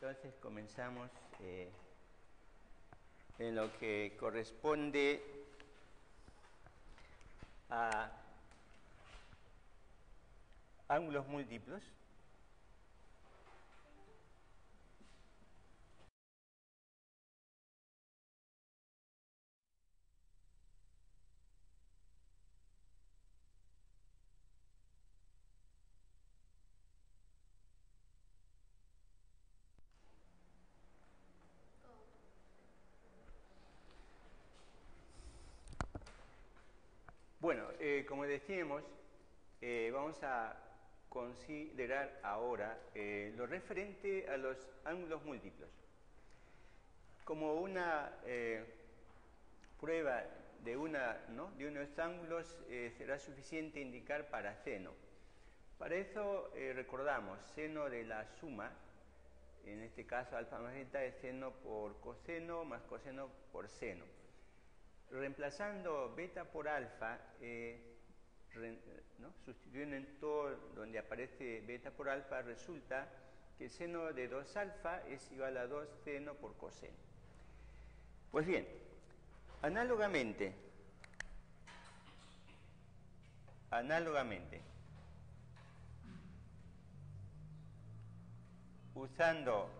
Entonces comenzamos en lo que corresponde a ángulos múltiplos. Bueno, como decíamos, vamos a considerar ahora lo referente a los ángulos múltiplos. Como una prueba de uno de los ángulos será suficiente indicar para seno. Para eso recordamos seno de la suma, en este caso alfa más beta es seno por coseno más coseno por seno. Reemplazando beta por alfa, sustituyendo en todo donde aparece beta por alfa, resulta que el seno de 2 alfa es igual a 2 seno por coseno. Pues bien, análogamente, usando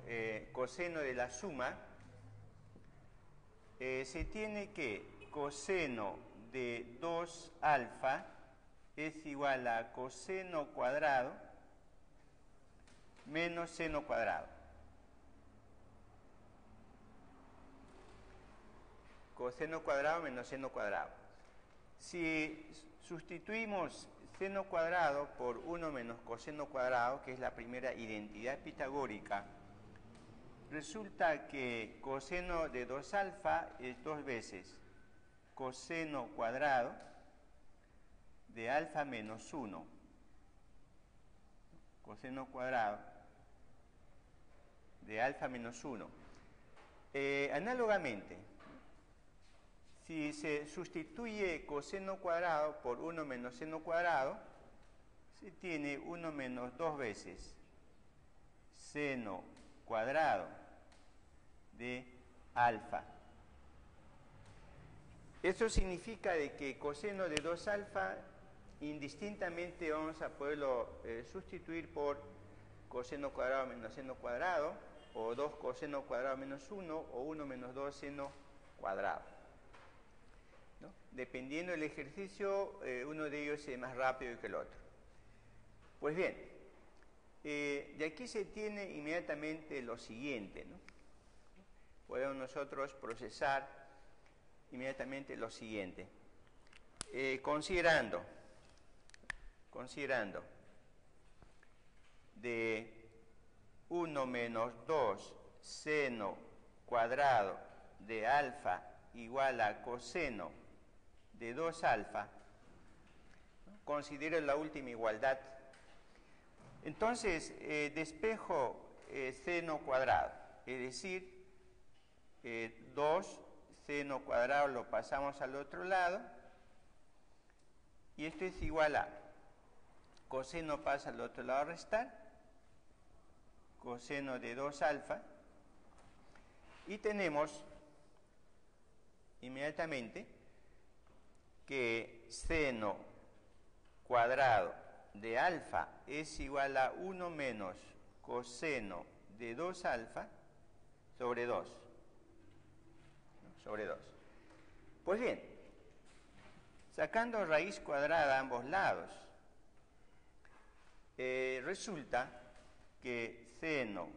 coseno de la suma, se tiene que coseno de 2 alfa es igual a coseno cuadrado menos seno cuadrado. Coseno cuadrado menos seno cuadrado. Si sustituimos seno cuadrado por 1 menos coseno cuadrado, que es la primera identidad pitagórica, resulta que coseno de 2 alfa es 2 veces coseno cuadrado de alfa menos 1. Coseno cuadrado de alfa menos 1. Análogamente, si se sustituye coseno cuadrado por 1 menos seno cuadrado, se tiene 1 menos 2 veces seno cuadrado de alfa. Eso significa de que coseno de 2 alfa indistintamente vamos a poderlo sustituir por coseno cuadrado menos seno cuadrado, o 2 coseno cuadrado menos 1, o 1 menos 2 seno cuadrado. ¿No? Dependiendo del ejercicio, uno de ellos es más rápido que el otro. Pues bien, de aquí se tiene inmediatamente lo siguiente, ¿no? Podemos nosotros procesar inmediatamente lo siguiente. Considerando de 1 menos 2 seno cuadrado de alfa igual a coseno de 2 alfa, considero la última igualdad. Entonces, despejo seno cuadrado, es decir, 2 seno cuadrado lo pasamos al otro lado, y esto es igual a coseno pasa al otro lado a restar, coseno de 2 alfa, y tenemos inmediatamente que seno cuadrado de alfa es igual a 1 menos coseno de 2 alfa sobre 2. Pues bien, sacando raíz cuadrada a ambos lados, resulta que seno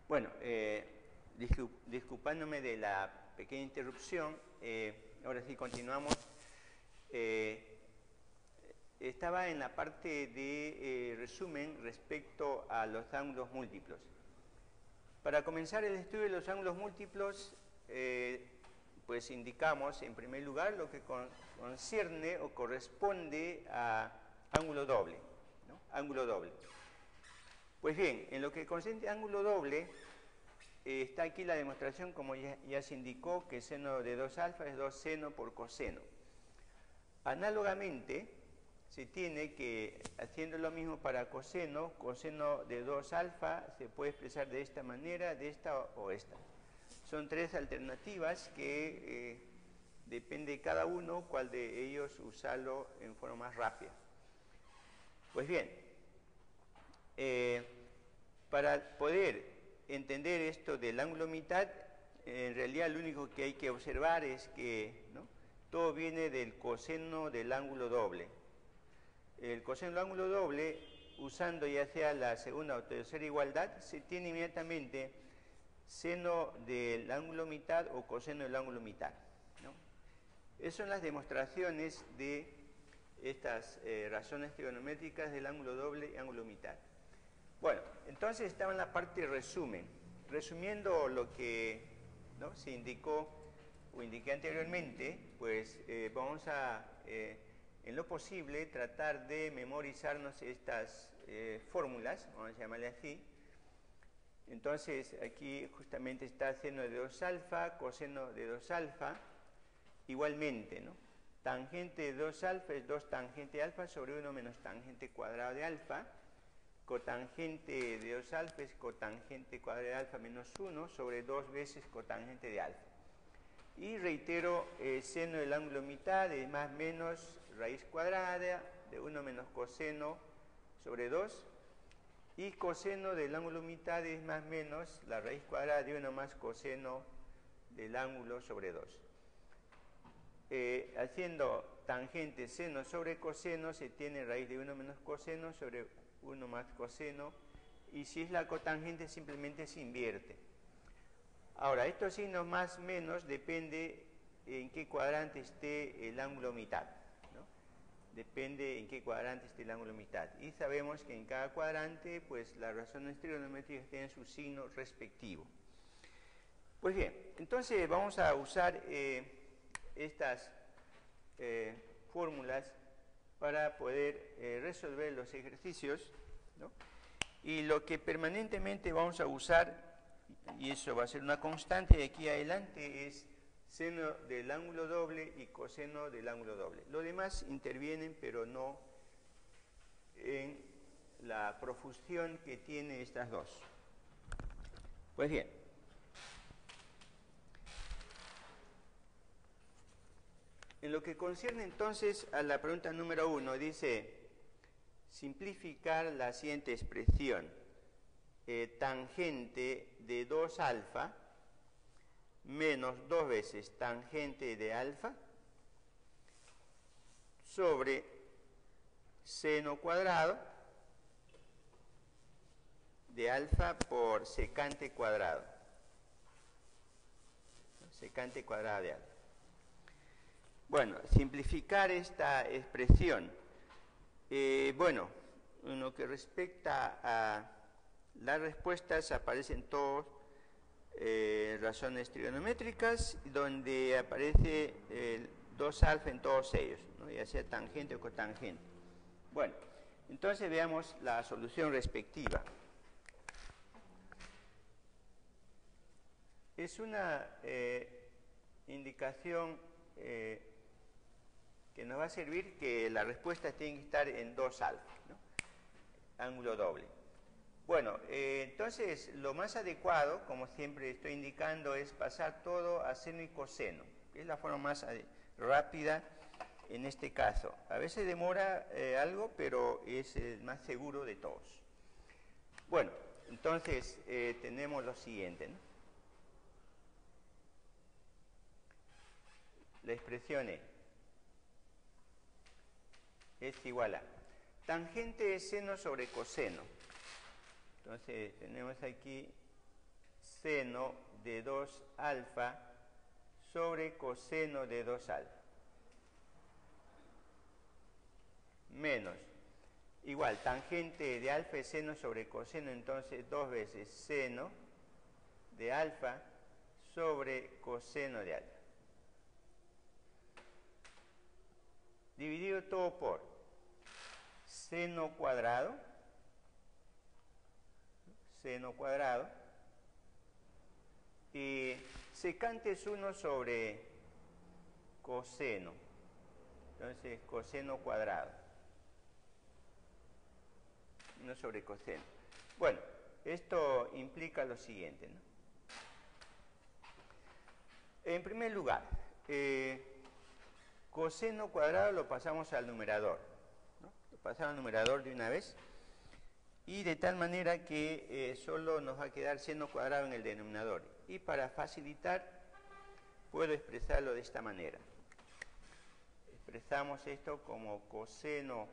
Bueno, disculpándome de la pequeña interrupción, ahora sí continuamos. Estaba en la parte de resumen respecto a los ángulos múltiplos. Para comenzar el estudio de los ángulos múltiplos, pues indicamos en primer lugar lo que concierne o corresponde a ángulo doble, ¿no? Ángulo doble. Pues bien, en lo que concierne a ángulo doble, está aquí la demostración, como ya se indicó, que seno de 2 alfa es 2 seno por coseno. Análogamente, se tiene que, haciendo lo mismo para coseno, coseno de 2 alfa se puede expresar de esta manera, de esta o esta. Son tres alternativas que depende de cada uno cuál de ellos usarlo en forma más rápida. Pues bien, para poder entender esto del ángulo mitad, en realidad lo único que hay que observar es que, ¿no?, todo viene del coseno del ángulo doble. El coseno del ángulo doble, usando ya sea la segunda o tercera igualdad, se tiene inmediatamente seno del ángulo mitad o coseno del ángulo mitad, ¿no? Esas son las demostraciones de estas razones trigonométricas del ángulo doble y ángulo mitad. Bueno, entonces estaba en la parte de resumen. Resumiendo lo que, ¿no?, se indicó o indiqué anteriormente, pues vamos a, en lo posible, tratar de memorizarnos estas fórmulas, vamos a llamarle así. Entonces, aquí justamente está seno de 2 alfa, coseno de 2 alfa, igualmente, ¿no? Tangente de 2 alfa es 2 tangente alfa sobre 1 menos tangente cuadrado de alfa. Cotangente de 2 alfa es cotangente cuadrado de alfa menos 1 sobre 2 veces cotangente de alfa. Y reitero, seno del ángulo mitad es más menos raíz cuadrada de 1 menos coseno sobre 2. Y coseno del ángulo mitad es más menos la raíz cuadrada de 1 más coseno del ángulo sobre 2. Haciendo tangente seno sobre coseno, se tiene raíz de 1 menos coseno sobre 1 más coseno, y si es la cotangente simplemente se invierte. Ahora, estos signos más menos depende en qué cuadrante esté el ángulo mitad, ¿no? Depende en qué cuadrante esté el ángulo mitad. Y sabemos que en cada cuadrante, pues las razones trigonométricas tienen su signo respectivo. Pues bien, entonces vamos a usar estas fórmulas para poder resolver los ejercicios, ¿no? Y lo que permanentemente vamos a usar, y eso va a ser una constante de aquí adelante, es seno del ángulo doble y coseno del ángulo doble. Lo demás intervienen, pero no en la profusión que tiene estas dos. Pues bien, en lo que concierne entonces a la pregunta número 1, dice simplificar la siguiente expresión. Tangente de 2 alfa menos 2 veces tangente de alfa sobre seno cuadrado de alfa por secante cuadrado. Secante cuadrado de alfa. Bueno, simplificar esta expresión. Bueno, en lo que respecta a las respuestas, aparecen todas razones trigonométricas, donde aparece 2 alfa en todos ellos, ¿no?, ya sea tangente o cotangente. Bueno, entonces veamos la solución respectiva. Es una indicación que nos va a servir que la respuesta tiene que estar en 2 alfa, ¿no?, ángulo doble. Bueno, entonces lo más adecuado, como siempre estoy indicando, es pasar todo a seno y coseno, que es la forma más rápida en este caso. A veces demora algo, pero es el más seguro de todos. Bueno, entonces tenemos lo siguiente, ¿no? La expresión es igual a tangente de seno sobre coseno. Entonces tenemos aquí seno de 2 alfa sobre coseno de 2 alfa. Menos, igual, tangente de alfa es seno sobre coseno, entonces 2 veces seno de alfa sobre coseno de alfa. Dividido todo por seno cuadrado, y secante es 1 sobre coseno, entonces coseno cuadrado, 1 sobre coseno. Bueno, esto implica lo siguiente, ¿no? En primer lugar, coseno cuadrado lo pasamos al numerador, ¿no? Lo pasamos al numerador de una vez, y de tal manera que solo nos va a quedar seno cuadrado en el denominador. Y para facilitar, puedo expresarlo de esta manera. Expresamos esto como coseno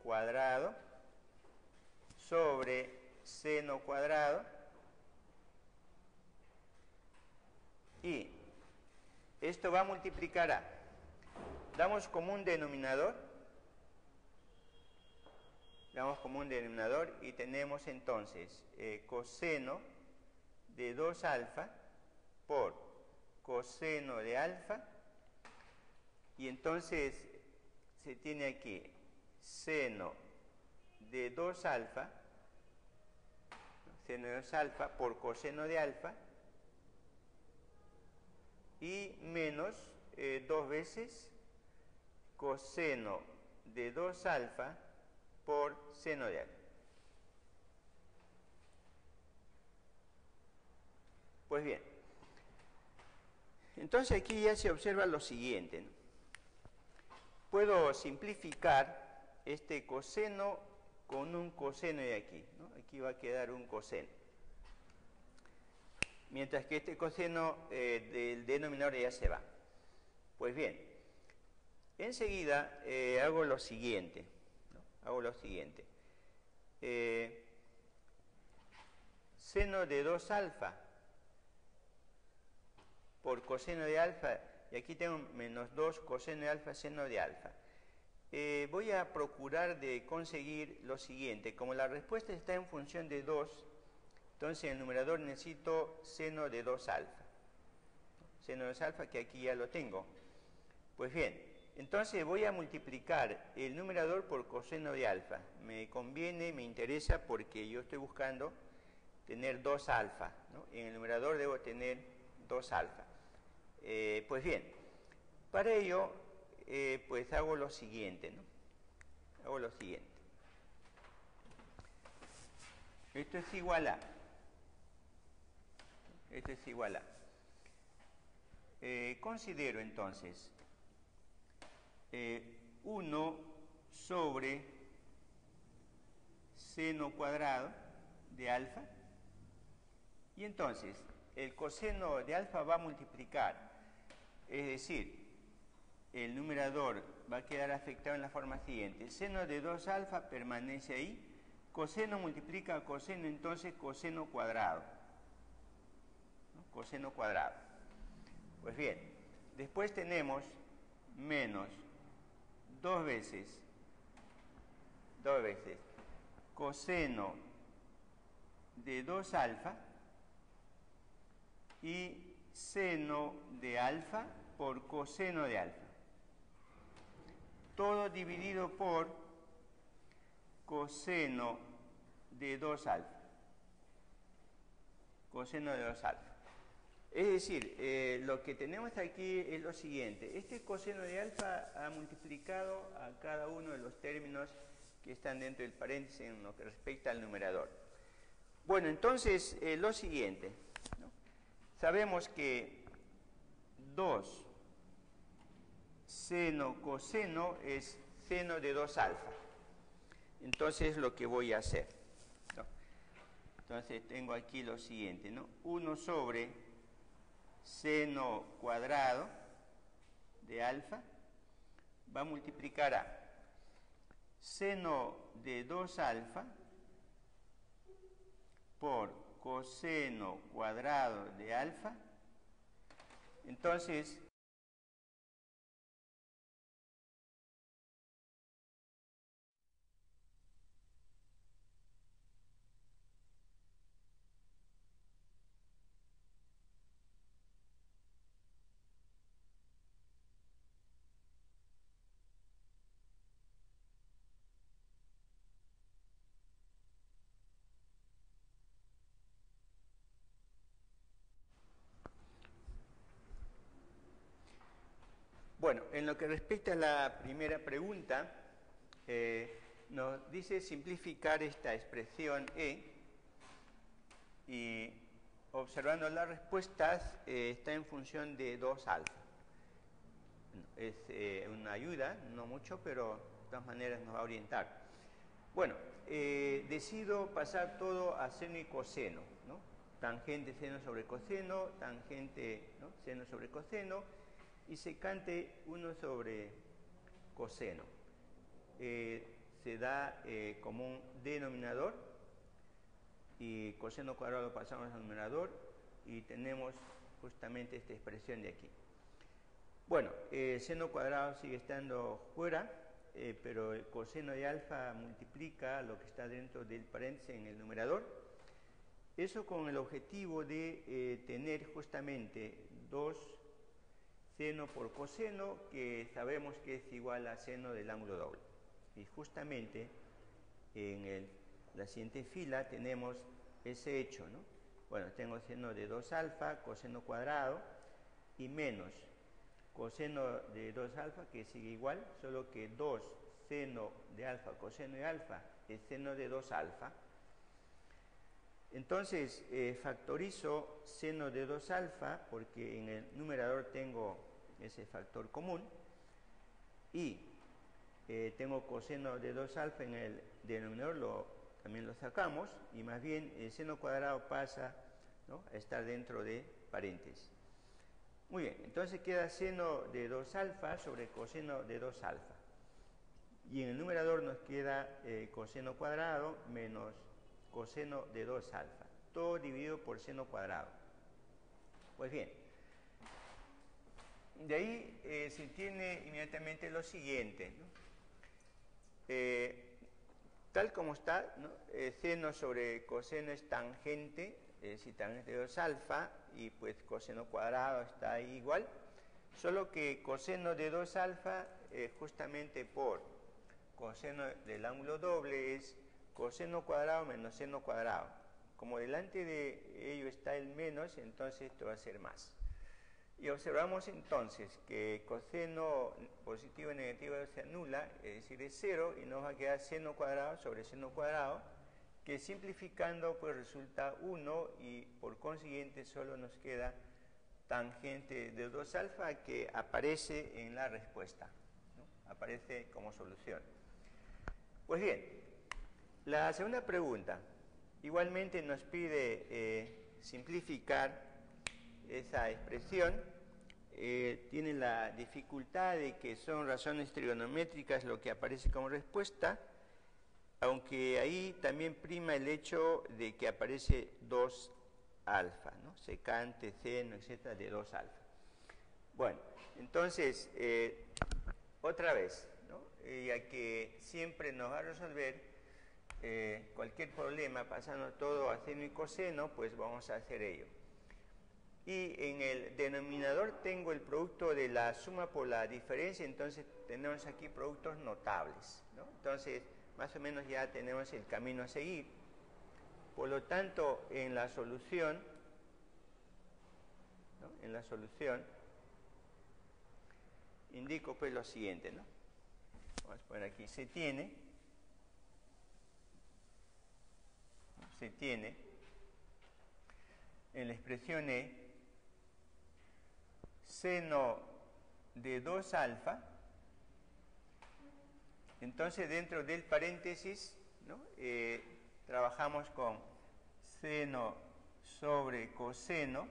cuadrado sobre seno cuadrado, y esto va a multiplicar a, damos como un denominador, y tenemos entonces coseno de 2 alfa por coseno de alfa, y entonces se tiene aquí seno de 2 alfa, por coseno de alfa, y menos 2 veces coseno de 2 alfa por seno de alfa. Pues bien, entonces aquí ya se observa lo siguiente, ¿no? Puedo simplificar este coseno con un coseno de aquí, ¿no? Aquí va a quedar un coseno. Mientras que este coseno del denominador ya se va. Pues bien, enseguida hago lo siguiente, ¿no? Seno de 2 alfa por coseno de alfa, y aquí tengo menos 2 coseno de alfa seno de alfa. Voy a procurar de conseguir lo siguiente. Como la respuesta está en función de 2, entonces en el numerador necesito seno de 2 alfa. Seno de 2 alfa, que aquí ya lo tengo. Pues bien, entonces voy a multiplicar el numerador por coseno de alfa. Me conviene, me interesa, porque yo estoy buscando tener 2 alfa, ¿no? En el numerador debo tener 2 alfa. Pues bien, para ello, pues hago lo siguiente, ¿no? Esto es igual a. Considero entonces 1 sobre seno cuadrado de alfa, y entonces el coseno de alfa va a multiplicar, es decir, el numerador va a quedar afectado en la forma siguiente: seno de 2 alfa permanece ahí, coseno multiplica coseno, entonces coseno cuadrado, ¿no? Coseno cuadrado. Pues bien, después tenemos menos 2 veces coseno de 2 alfa y seno de alfa por coseno de alfa. Todo dividido por coseno de 2 alfa. Coseno de 2 alfa. Es decir, lo que tenemos aquí es lo siguiente. Este coseno de alfa ha multiplicado a cada uno de los términos que están dentro del paréntesis en lo que respecta al numerador. Bueno, entonces, lo siguiente, ¿no? Sabemos que 2 seno coseno es seno de 2 alfa. Entonces, lo que voy a hacer, ¿no? Entonces, tengo aquí lo siguiente, ¿no? 1 sobre seno cuadrado de alfa va a multiplicar a seno de 2 alfa por coseno cuadrado de alfa. Entonces, bueno, en lo que respecta a la primera pregunta, nos dice simplificar esta expresión E y observando las respuestas está en función de 2 alfa. Es una ayuda, no mucho, pero de todas maneras nos va a orientar. Bueno, decido pasar todo a seno y coseno, ¿no? Tangente seno sobre coseno, tangente, ¿no?, seno sobre coseno, y secante 1 sobre coseno. Se da como un denominador y coseno cuadrado lo pasamos al numerador y tenemos justamente esta expresión de aquí. Bueno, seno cuadrado sigue estando fuera, pero el coseno de alfa multiplica lo que está dentro del paréntesis en el numerador. Eso con el objetivo de tener justamente 2 seno por coseno, que sabemos que es igual a seno del ángulo doble. Y justamente en la siguiente fila tenemos ese hecho, ¿no? Bueno, tengo seno de 2 alfa, coseno cuadrado, y menos coseno de 2 alfa, que sigue igual, solo que 2 seno de alfa, coseno de alfa, es seno de 2 alfa. Entonces, factorizo seno de 2 alfa, porque en el numerador tengo ese factor común, y tengo coseno de 2 alfa en el denominador, también lo sacamos, y más bien el seno cuadrado pasa, ¿no?, a estar dentro de paréntesis. Muy bien, entonces queda seno de 2 alfa sobre coseno de 2 alfa. Y en el numerador nos queda coseno cuadrado menos coseno de 2 alfa. Todo dividido por seno cuadrado. Pues bien, de ahí se tiene inmediatamente lo siguiente, ¿no? Tal como está, ¿no?, seno sobre coseno es tangente, es decir, tangente de 2 alfa, y pues coseno cuadrado está ahí igual, solo que coseno de 2 alfa, justamente por coseno del ángulo doble, es coseno cuadrado menos seno cuadrado. Como delante de ello está el menos, entonces esto va a ser más. Y observamos entonces que coseno positivo y negativo se anula, es decir, es 0, y nos va a quedar seno cuadrado sobre seno cuadrado, que simplificando pues resulta 1, y por consiguiente solo nos queda tangente de 2 alfa, que aparece en la respuesta, ¿no?, aparece como solución. Pues bien, la segunda pregunta igualmente nos pide simplificar esa expresión. Tiene la dificultad de que son razones trigonométricas lo que aparece como respuesta, aunque ahí también prima el hecho de que aparece 2 alfa, ¿no?, secante, seno, etcétera, de 2 alfa. Bueno, entonces, otra vez, ¿no?, ya que siempre nos va a resolver cualquier problema pasando todo a seno y coseno, pues vamos a hacer ello. Y en el denominador tengo el producto de la suma por la diferencia, entonces tenemos aquí productos notables, ¿no? Entonces, más o menos ya tenemos el camino a seguir. Por lo tanto, en la solución, ¿no?, en la solución, indico pues lo siguiente, ¿no? Vamos a poner aquí, se tiene en la expresión E seno de 2 alfa, entonces dentro del paréntesis, ¿no?, trabajamos con seno sobre coseno,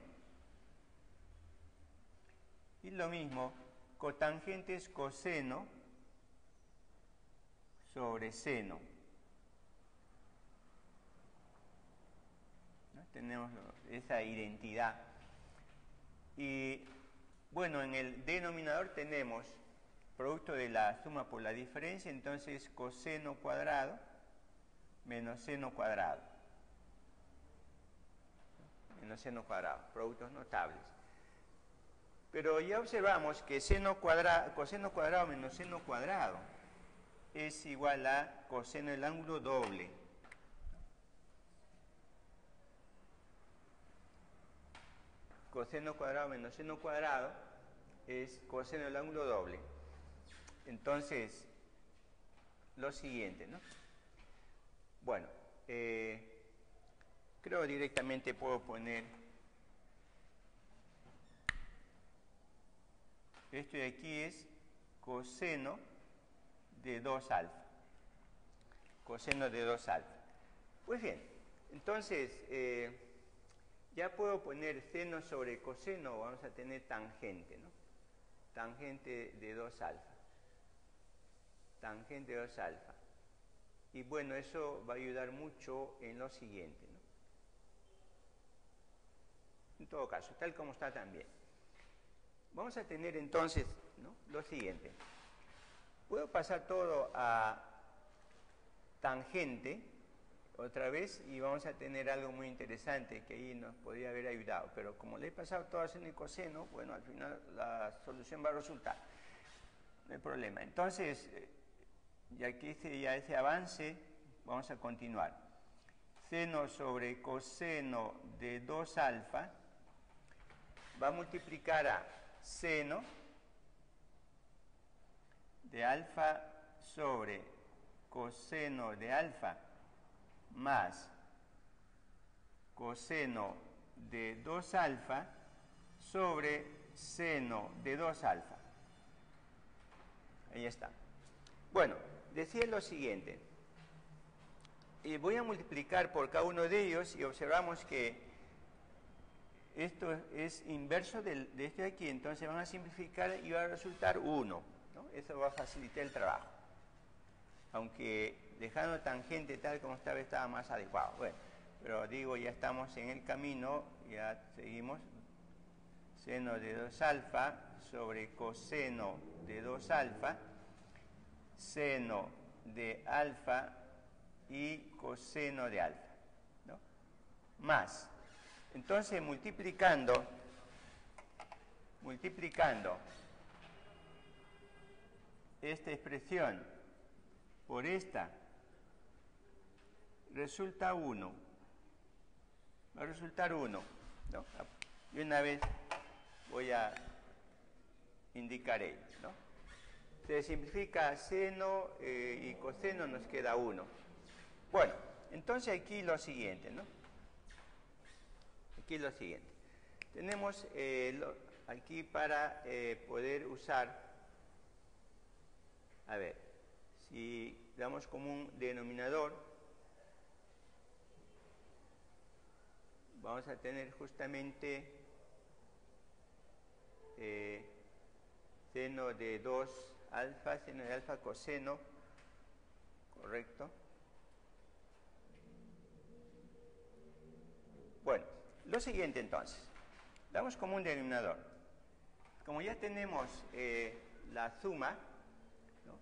y lo mismo, cotangente es coseno sobre seno. tenemos esa identidad. Y bueno, en el denominador tenemos producto de la suma por la diferencia, entonces coseno cuadrado menos seno cuadrado. Menos seno cuadrado, productos notables. Pero ya observamos que coseno cuadrado menos seno cuadrado es igual a coseno del ángulo doble. Coseno cuadrado menos seno cuadrado es coseno del ángulo doble. Entonces, lo siguiente, ¿no? Bueno, creo directamente puedo poner esto de aquí es coseno de 2 alfa. Coseno de 2 alfa. Pues bien, entonces ya puedo poner seno sobre coseno, vamos a tener tangente, ¿no? Tangente de 2 alfa. Tangente de 2 alfa. Y bueno, eso va a ayudar mucho en lo siguiente, ¿no? En todo caso, tal como está también. Vamos a tener entonces, ¿no?, lo siguiente. Puedo pasar todo a tangente otra vez y vamos a tener algo muy interesante que ahí nos podría haber ayudado. Pero como le he pasado todo a seno y coseno, bueno, al final la solución va a resultar. No hay problema. Entonces, ya que hice ya ese avance, vamos a continuar. Seno sobre coseno de 2 alfa va a multiplicar a seno de alfa sobre coseno de alfa más coseno de 2 alfa sobre seno de 2 alfa. Ahí está. Bueno, decía lo siguiente. Voy a multiplicar por cada uno de ellos y observamos que esto es inverso de esto de aquí, entonces van a simplificar y va a resultar 1, ¿no? Eso va a facilitar el trabajo. Aunque dejando tangente tal como estaba más adecuado. Bueno, pero digo, ya estamos en el camino, ya seguimos. Seno de 2 alfa sobre coseno de 2 alfa, seno de alfa y coseno de alfa, ¿no? Más. Entonces, multiplicando esta expresión por esta, resulta 1. Va a resultar 1, ¿no? Y una vez voy a indicar ello, ¿no? Se simplifica seno y coseno, nos queda 1. Bueno, entonces aquí lo siguiente, ¿no? Aquí lo siguiente. Tenemos aquí para poder usar, a ver, si damos como un denominador, vamos a tener justamente seno de 2 alfa, seno de alfa coseno, ¿correcto? Bueno, lo siguiente entonces, damos como un denominador. Como ya tenemos la suma, ¿no?,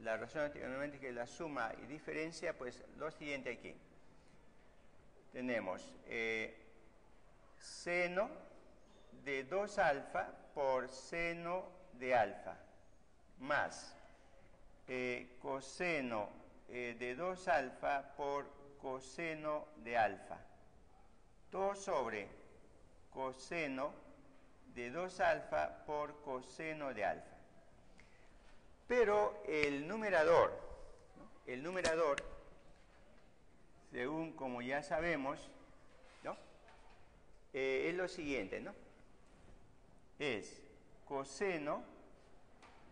la relación anteriormente que es la suma y diferencia, pues lo siguiente aquí. Tenemos seno de 2 alfa por seno de alfa, más coseno de 2 alfa por coseno de alfa. Todo sobre coseno de 2 alfa por coseno de alfa. Pero el numerador, ¿no?, el numerador, según como ya sabemos, ¿no?, es lo siguiente, ¿no? Es coseno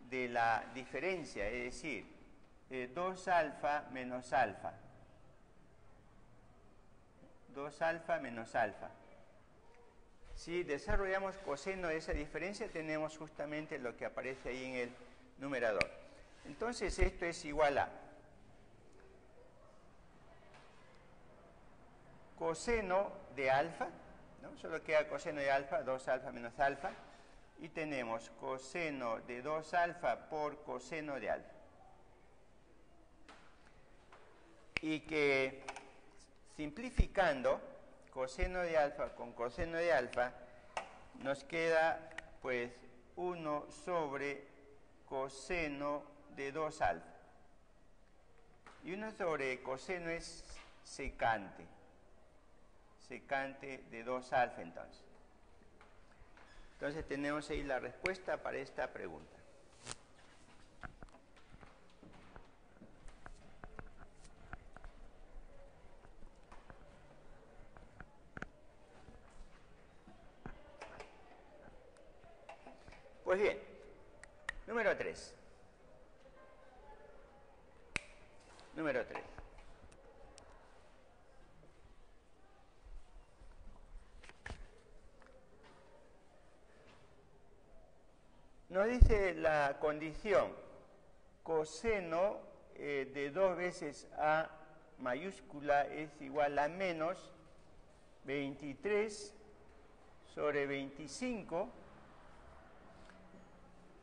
de la diferencia, es decir, 2 alfa menos alfa. 2 alfa menos alfa. Si desarrollamos coseno de esa diferencia, tenemos justamente lo que aparece ahí en el numerador. Entonces, esto es igual a coseno de alfa, ¿no? Solo queda coseno de alfa, 2 alfa menos alfa, y tenemos coseno de 2 alfa por coseno de alfa. Y que simplificando coseno de alfa con coseno de alfa, nos queda pues 1 sobre coseno de 2 alfa. Y 1 sobre coseno es secante. Secante de 2 alfa entonces. Entonces tenemos ahí la respuesta para esta pregunta. Pues bien, número 3. Número 3. Nos dice la condición coseno de 2 veces A mayúscula es igual a menos 23 sobre 25.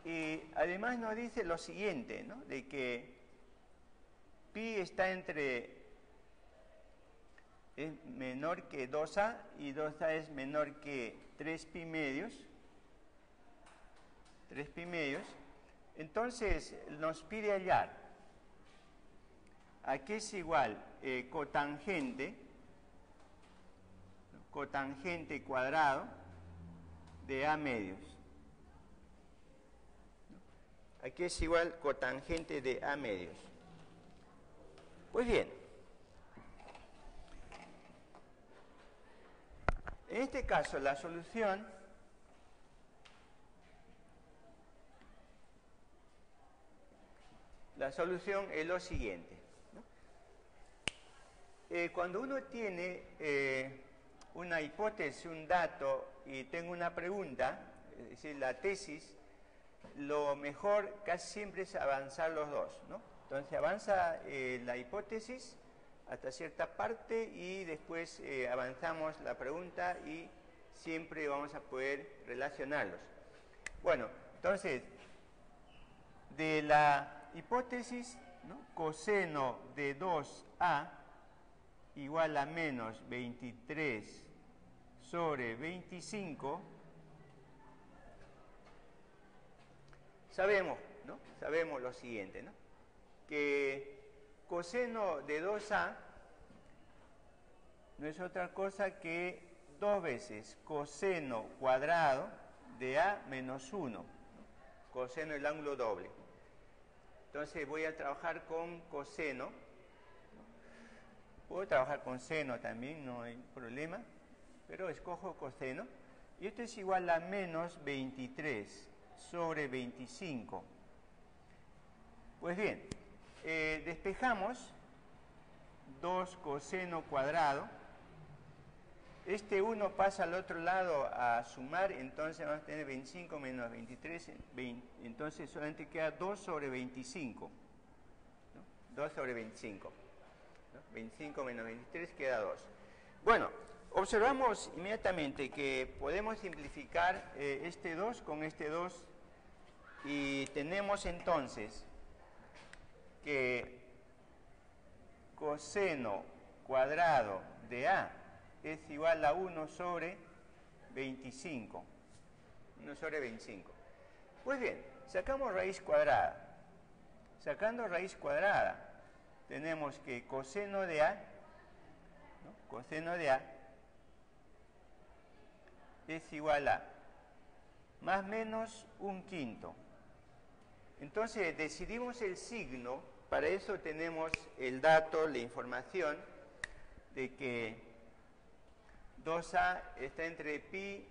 Y además nos dice lo siguiente, ¿no? De que pi está es menor que 2a y 2a es menor que 3 pi medios. 3 pi medios. Entonces nos pide hallar a qué es igual cotangente cuadrado de a medios. Aquí es igual cotangente de a medios. Pues bien, en este caso la solución es lo siguiente, ¿no? Cuando uno tiene una hipótesis, un dato y tengo una pregunta, es decir, la tesis, lo mejor casi siempre es avanzar los dos, ¿no? Entonces avanza la hipótesis hasta cierta parte y después avanzamos la pregunta y siempre vamos a poder relacionarlos. Bueno, entonces, de la hipótesis, ¿no? Coseno de 2a igual a menos 23 sobre 25, sabemos, ¿no? Sabemos lo siguiente, ¿no? Que coseno de 2a no es otra cosa que 2 veces coseno cuadrado de a menos 1, ¿no? Coseno del ángulo doble. Entonces voy a trabajar con coseno, ¿no? Puedo trabajar con seno también, no hay problema, pero escojo coseno. Y esto es igual a menos 23 sobre 25. Pues bien, despejamos 2 coseno cuadrado. Este 1 pasa al otro lado a sumar, entonces vamos a tener 25 menos 23, 20, entonces solamente queda 2 sobre 25. ¿No? 2 sobre 25. ¿No? 25 menos 23 queda 2. Bueno, observamos inmediatamente que podemos simplificar este 2 con este 2 y tenemos entonces que coseno cuadrado de a es igual a 1 sobre 25. 1 sobre 25. Pues bien, sacamos raíz cuadrada. Sacando raíz cuadrada, tenemos que coseno de a, ¿no? Coseno de a es igual a más menos 1/5. Entonces decidimos el signo. Para eso tenemos el dato, la información de que 2a está entre pi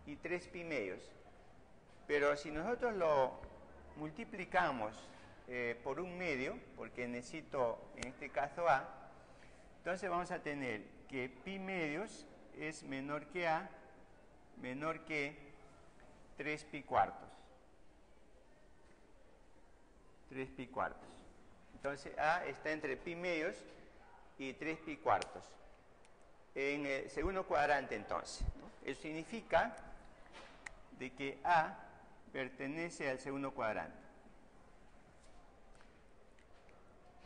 y 3 pi medios. Pero si nosotros lo multiplicamos por 1 medio, porque necesito en este caso a, entonces vamos a tener que pi medios es menor que a, menor que 3 pi cuartos. 3 pi cuartos. Entonces a está entre pi medios y 3 pi cuartos. en el segundo cuadrante entonces, ¿no? Eso significa de que A pertenece al segundo cuadrante.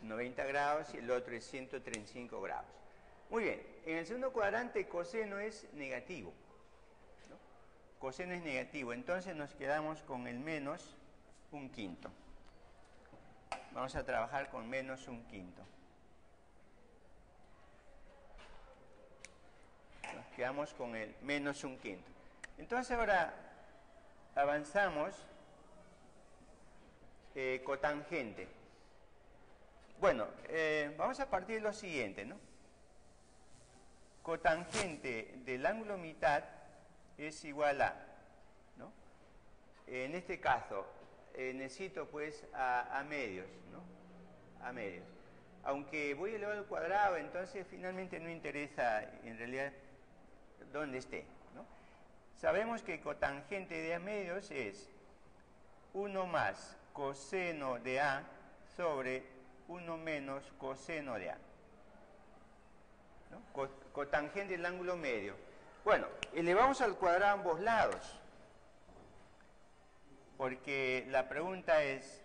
90 grados y el otro es 135 grados. Muy bien, en el segundo cuadrante coseno es negativo, ¿no? Coseno es negativo, entonces nos quedamos con el menos un quinto. Vamos a trabajar con menos un quinto. Nos quedamos con el menos un quinto. Entonces ahora avanzamos cotangente. Bueno, vamos a partir de lo siguiente, ¿no? Cotangente del ángulo mitad es igual a, ¿no? En este caso, necesito pues a medios, ¿no? A medios. Aunque voy a elevar al cuadrado, entonces finalmente no interesa en realidad dónde esté, ¿no? Sabemos que cotangente de a medios es 1 más coseno de A sobre 1 menos coseno de A, ¿no? Cotangente del ángulo medio. Bueno, elevamos al cuadrado ambos lados, porque la pregunta es,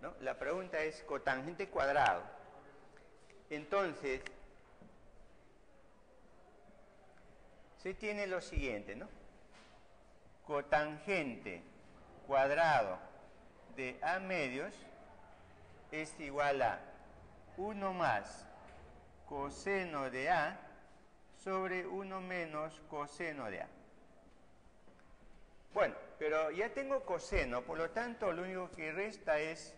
¿no? La pregunta es cotangente cuadrado. Entonces, se tiene lo siguiente, ¿no? Cotangente cuadrado de A medios es igual a 1 más coseno de A sobre 1 menos coseno de A. Bueno, pero ya tengo coseno, por lo tanto lo único que resta es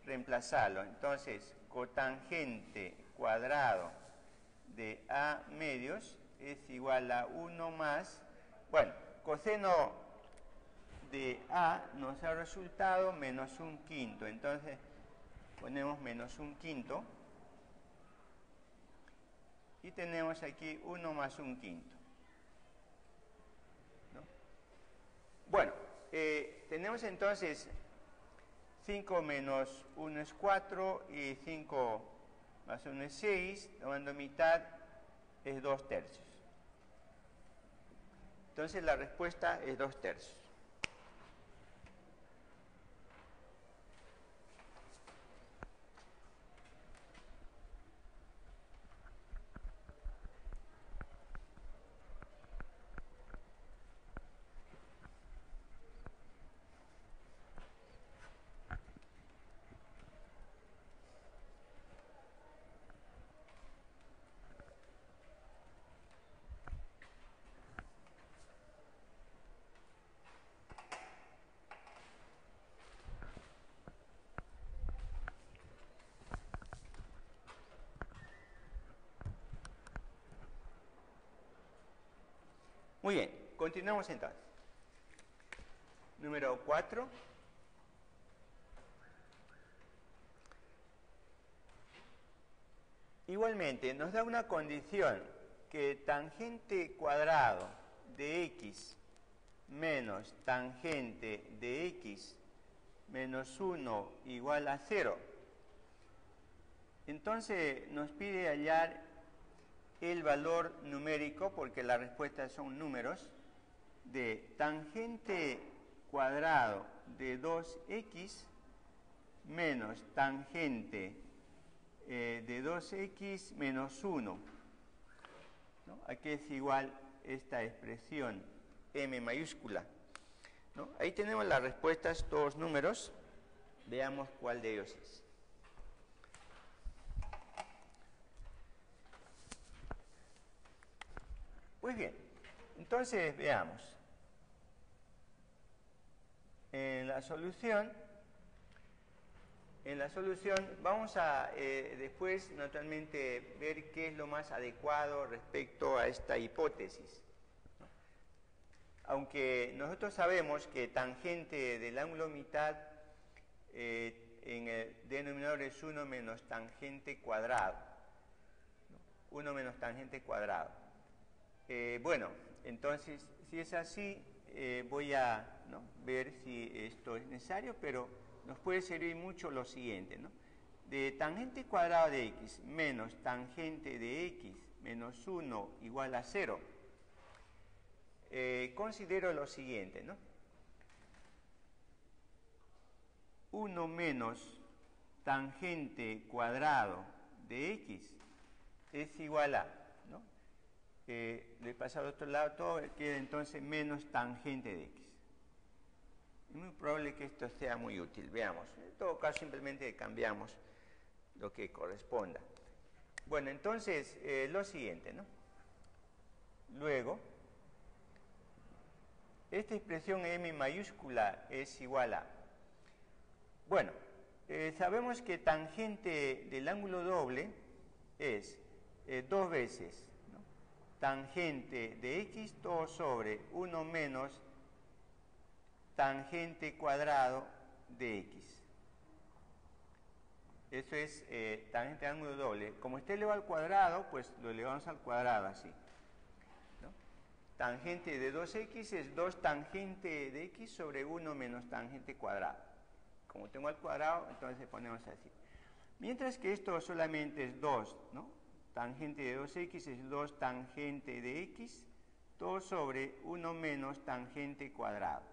reemplazarlo. Entonces, cotangente cuadrado de A medios es igual a 1 más, bueno, coseno de A nos da resultado menos un quinto, entonces ponemos menos un quinto y tenemos aquí 1 más un quinto, ¿no? Bueno, tenemos entonces 5 menos 1 es 4 y 5 más 1 es 6, tomando mitad es 2 tercios. Entonces la respuesta es 2 tercios. Muy bien, continuamos entonces. Número 4. Igualmente, nos da una condición que tangente cuadrado de x menos tangente de x menos 1 igual a 0. Entonces nos pide hallar el valor numérico, porque las respuestas son números, de tangente cuadrado de 2x menos tangente de 2x menos 1, ¿no? Aquí es igual esta expresión m mayúscula, ¿no? Ahí tenemos las respuestas, todos números. Veamos cuál de ellos es. Pues bien, entonces veamos. En la solución vamos a después naturalmente ver qué es lo más adecuado respecto a esta hipótesis, ¿no? Aunque nosotros sabemos que tangente del ángulo mitad en el denominador es 1 menos tangente cuadrado, ¿no? 1 menos tangente cuadrado. Bueno, entonces si es así, voy a, ¿no?, ver si esto es necesario, pero nos puede servir mucho lo siguiente, ¿no? De tangente cuadrado de x menos tangente de x menos 1 igual a 0. Considero lo siguiente, ¿no? 1 menos tangente cuadrado de x es igual a, ¿no? Le pasa al otro lado todo, queda entonces menos tangente de x. Es muy probable que esto sea muy útil. Veamos. En todo caso, simplemente cambiamos lo que corresponda. Bueno, entonces, lo siguiente, ¿no? Luego, esta expresión m mayúscula es igual a... Bueno, sabemos que tangente del ángulo doble es 2 veces, ¿no? Tangente de x todo sobre 1 menos tangente cuadrado de x. Eso es tangente de ángulo doble. Como está elevado al cuadrado, pues lo elevamos al cuadrado así, ¿no? Tangente de 2x es 2 tangente de x sobre 1 menos tangente cuadrado. Como tengo al cuadrado, entonces ponemos así. Mientras que esto solamente es 2, ¿no? Tangente de 2x es 2 tangente de x, todo sobre 1 menos tangente cuadrado.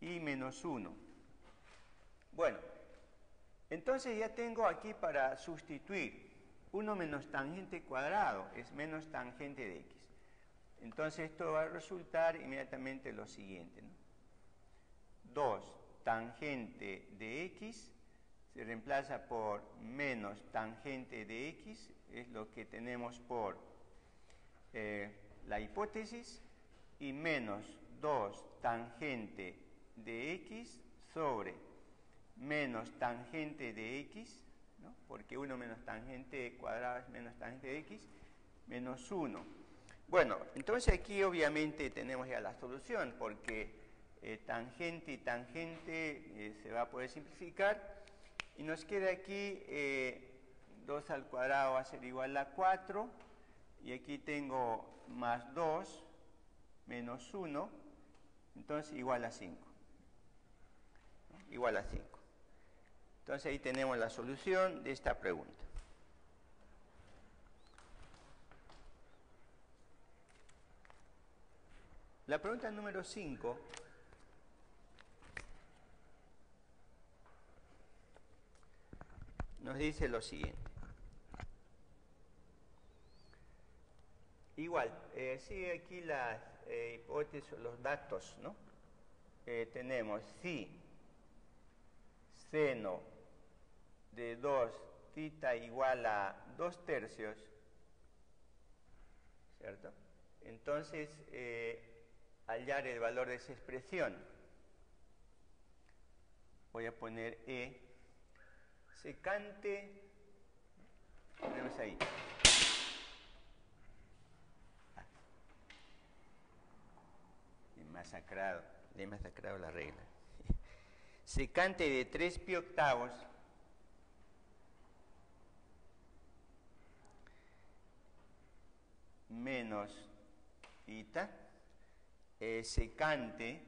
Y menos 1. Bueno, entonces ya tengo aquí para sustituir 1 menos tangente cuadrado es menos tangente de x. Entonces esto va a resultar inmediatamente lo siguiente, ¿no? 2 tangente de x se reemplaza por menos tangente de x, es lo que tenemos por la hipótesis, y menos 2 tangente de x sobre menos tangente de x, ¿no? Porque 1 menos tangente cuadrado es menos tangente de x, menos 1. Bueno, entonces aquí obviamente tenemos ya la solución, porque tangente y tangente se va a poder simplificar, y nos queda aquí 2 al cuadrado va a ser igual a 4, y aquí tengo más 2 menos 1, entonces igual a 5. ¿No? Igual a 5. Entonces ahí tenemos la solución de esta pregunta. La pregunta número 5 nos dice lo siguiente. Igual, sigue aquí las hipótesis, los datos, ¿no? Tenemos si seno de 2 θ igual a 2/3, ¿cierto? Entonces, hallar el valor de esa expresión. Voy a poner E. Secante, ponemos ahí. Le he masacrado la regla. Secante de 3π menos θ, secante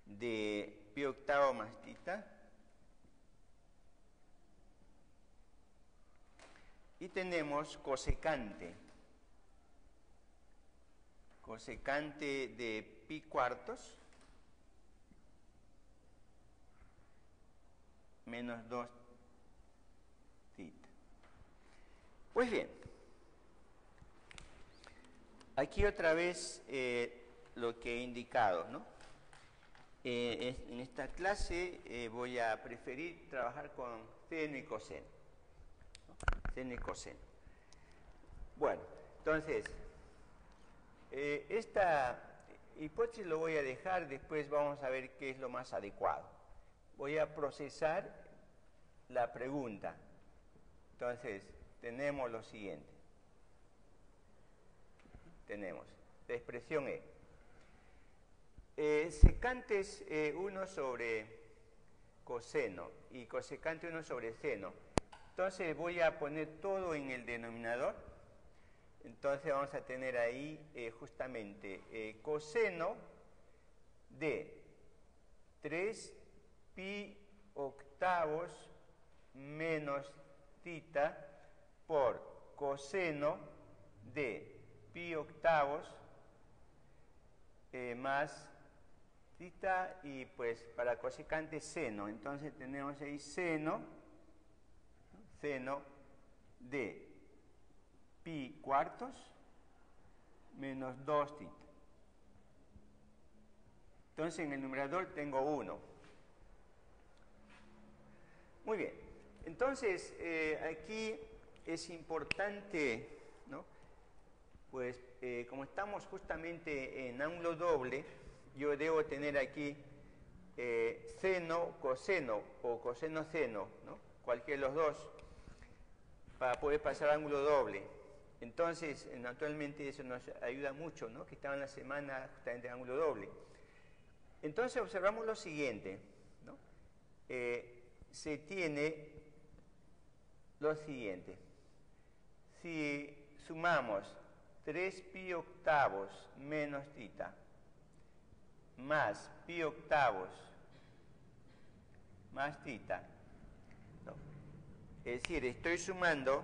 de π más θ, y tenemos cosecante de π4 menos 2 θ. Pues bien, aquí otra vez lo que he indicado, ¿no? En esta clase voy a preferir trabajar con seno y coseno, ¿no? Seno y coseno. Bueno, entonces, esta hipótesis lo voy a dejar, después vamos a ver qué es lo más adecuado. Voy a procesar la pregunta. Entonces, tenemos lo siguiente. Tenemos la expresión E. Secantes 1 sobre coseno y cosecante 1 sobre seno. Entonces voy a poner todo en el denominador. Entonces vamos a tener ahí justamente coseno de 3π octavos menos tita por coseno de pi octavos más tita y pues para cosecante seno. Entonces tenemos ahí seno de pi cuartos menos 2 tita. Entonces en el numerador tengo 1. Muy bien. Entonces aquí es importante, ¿no? Pues como estamos justamente en ángulo doble, yo debo tener aquí seno, coseno o coseno-seno, ¿no? Cualquiera de los dos, para poder pasar ángulo doble. Entonces, naturalmente eso nos ayuda mucho, ¿no? Que estaba en la semana justamente en ángulo doble. Entonces observamos lo siguiente, ¿no? Se tiene lo siguiente. Si sumamos 3 pi octavos menos tita más pi octavos más tita, ¿no? Es decir, estoy sumando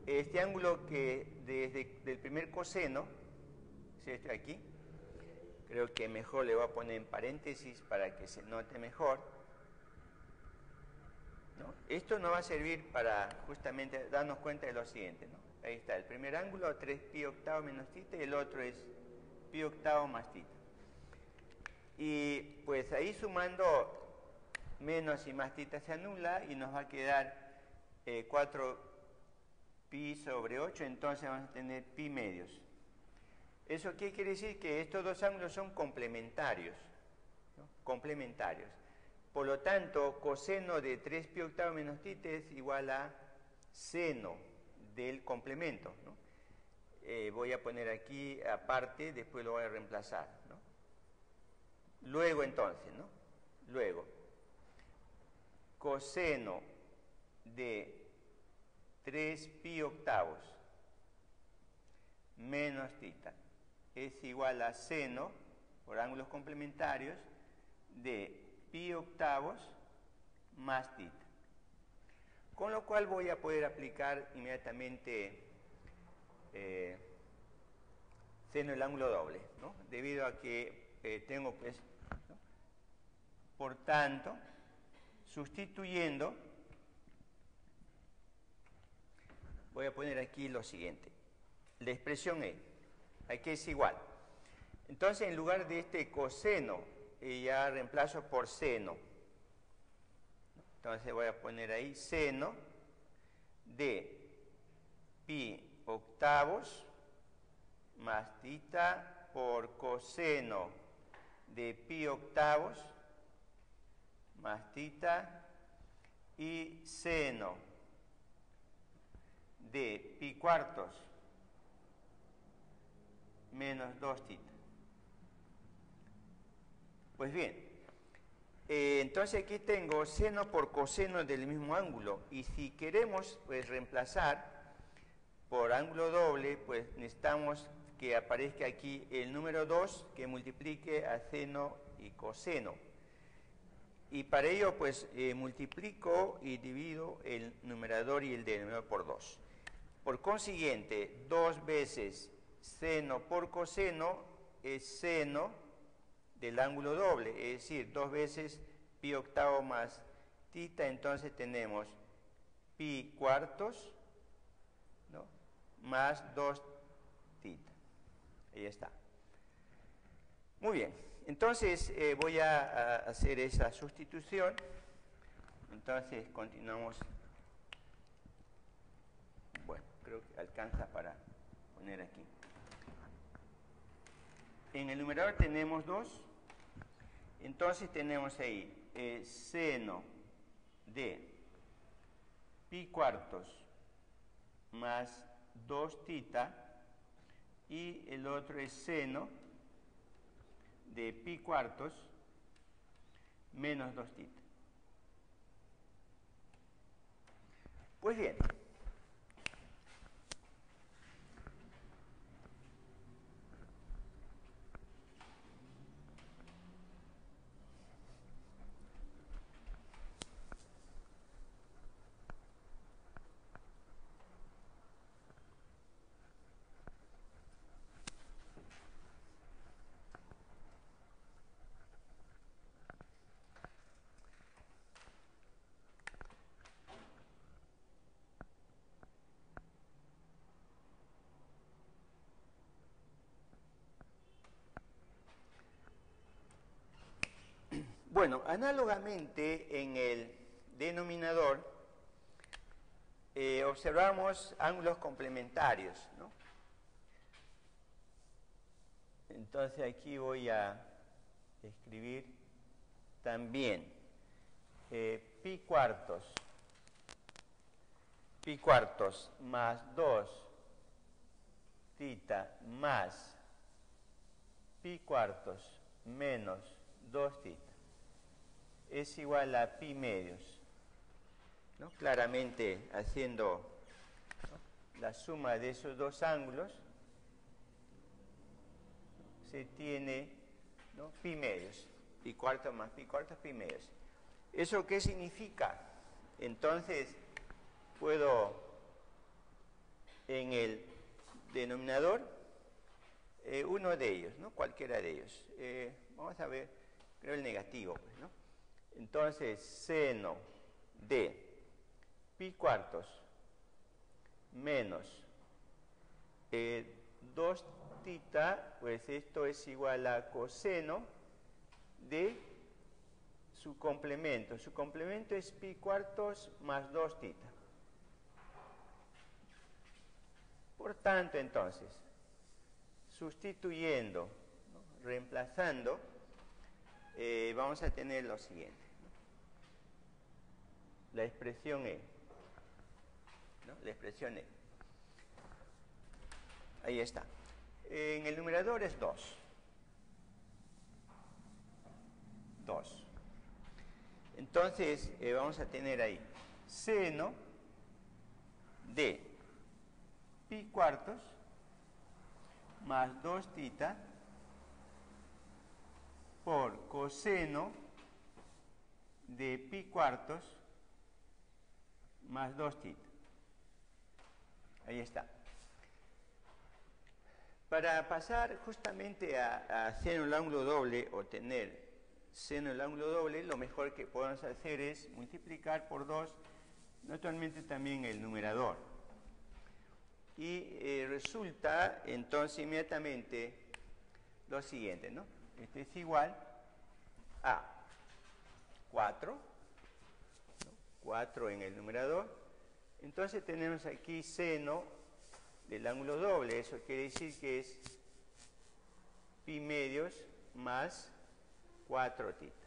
este ángulo que desde el primer coseno, ¿sí? Este aquí, creo que mejor le voy a poner en paréntesis para que se note mejor, ¿no? Esto nos va a servir para justamente darnos cuenta de lo siguiente, ¿no? Ahí está, el primer ángulo 3 pi octavo menos tita y el otro es pi octavo más tita. Y pues ahí sumando menos y más tita se anula y nos va a quedar 4 pi sobre 8, entonces vamos a tener pi medios. ¿Eso qué quiere decir? Que estos dos ángulos son complementarios, ¿no? Complementarios. Por lo tanto, coseno de 3 pi octavo menos tita es igual a seno del complemento, ¿no? Voy a poner aquí aparte, después lo voy a reemplazar, ¿no? Luego entonces, ¿no? Luego, coseno de 3 pi octavos menos tita es igual a seno, por ángulos complementarios, de pi octavos más tita. Con lo cual voy a poder aplicar inmediatamente seno del ángulo doble, ¿no? Debido a que tengo pues, ¿no? Por tanto, sustituyendo, voy a poner aquí lo siguiente. La expresión E, aquí es igual. Entonces, en lugar de este coseno, ya reemplazo por seno. Entonces voy a poner ahí seno de pi octavos más tita por coseno de pi octavos más tita y seno de pi cuartos menos 2 tita. Pues bien, entonces aquí tengo seno por coseno del mismo ángulo y si queremos pues reemplazar por ángulo doble, pues necesitamos que aparezca aquí el número 2 que multiplique a seno y coseno. Y para ello pues multiplico y divido el numerador y el denominador por 2. Por consiguiente, 2 veces seno por coseno es seno del ángulo doble, es decir, 2 veces pi octavo más tita, entonces tenemos pi cuartos, ¿no? Más 2 tita. Ahí está. Muy bien, entonces voy a hacer esa sustitución. Entonces continuamos. Bueno, creo que alcanza para poner aquí. En el numerador tenemos 2. Entonces tenemos ahí seno de pi cuartos más 2 tita y el otro es seno de pi cuartos menos 2 tita. Pues bien, Bueno, análogamente en el denominador observamos ángulos complementarios, ¿no? Entonces aquí voy a escribir también pi cuartos más 2 tita más pi cuartos menos 2 tita es igual a pi medios, ¿no? Claramente haciendo, ¿no?, la suma de esos dos ángulos se tiene, ¿no?, pi medios, pi cuartos más pi cuartos, pi medios. ¿Eso qué significa? Entonces puedo en el denominador uno de ellos, ¿no?, cualquiera de ellos. Vamos a ver, creo el negativo, pues, ¿no? Entonces seno de pi cuartos menos 2 tita, pues esto es igual a coseno de su complemento. Su complemento es pi cuartos más 2 tita. Por tanto, entonces, sustituyendo, ¿no?, reemplazando, vamos a tener lo siguiente, ¿no? La expresión E, ¿no?, la expresión E. Ahí está. En el numerador es 2. 2. Entonces, vamos a tener ahí seno de pi cuartos más 2 tita por coseno de pi cuartos más 2 tita. Ahí está. Para pasar justamente a seno del ángulo doble o tener seno del ángulo doble, lo mejor que podemos hacer es multiplicar por 2 naturalmente también el numerador. Y resulta entonces inmediatamente lo siguiente, ¿no? Este es igual a 4, ¿no?, 4 en el numerador. Entonces tenemos aquí seno del ángulo doble, eso quiere decir que es pi medios más 4 tita.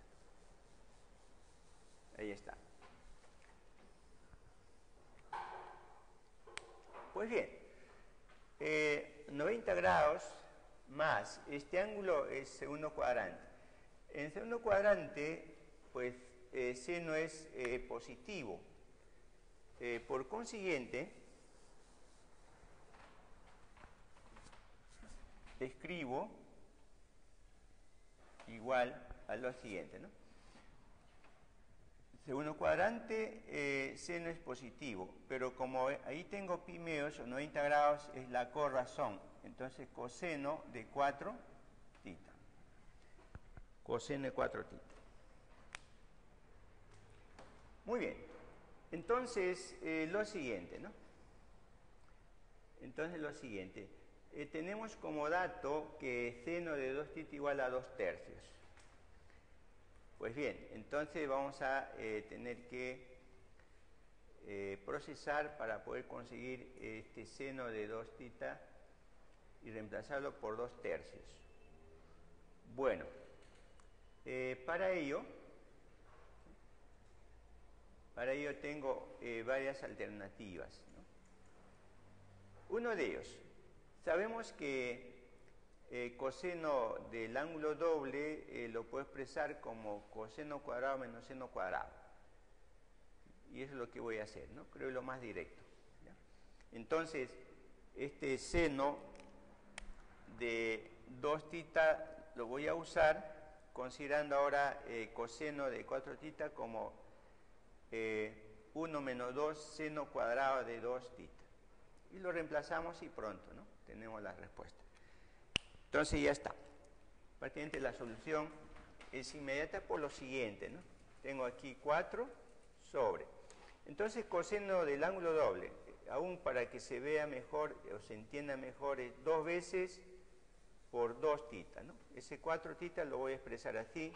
Ahí está. Pues bien, 90 grados más este ángulo es segundo cuadrante. En segundo cuadrante, pues seno es positivo. Por consiguiente, escribo igual a lo siguiente, ¿no? Segundo cuadrante, seno es positivo, pero como ahí tengo pi medios o 90 grados es la corrazón, entonces coseno de 4 tita. Coseno de 4 tita. Muy bien, entonces lo siguiente, ¿no? Entonces lo siguiente, tenemos como dato que seno de 2 tita igual a 2 tercios. Pues bien, entonces vamos a tener que procesar para poder conseguir este seno de 2 tita y reemplazarlo por 2 tercios. Bueno, para ello tengo varias alternativas, ¿no? Uno de ellos, sabemos que coseno del ángulo doble lo puedo expresar como coseno cuadrado menos seno cuadrado. Y eso es lo que voy a hacer, ¿no? Creo que es lo más directo, ¿ya? Entonces, este seno de 2 tita lo voy a usar considerando ahora coseno de 4 tita como 1 menos 2 seno cuadrado de 2 tita. Y lo reemplazamos y pronto, ¿no?, tenemos la respuesta. Entonces ya está. Prácticamente la solución es inmediata por lo siguiente, ¿no? Tengo aquí 4 sobre. Entonces coseno del ángulo doble, aún para que se vea mejor o se entienda mejor, es 2 veces por 2 tita, ¿no? Ese 4 tita lo voy a expresar así.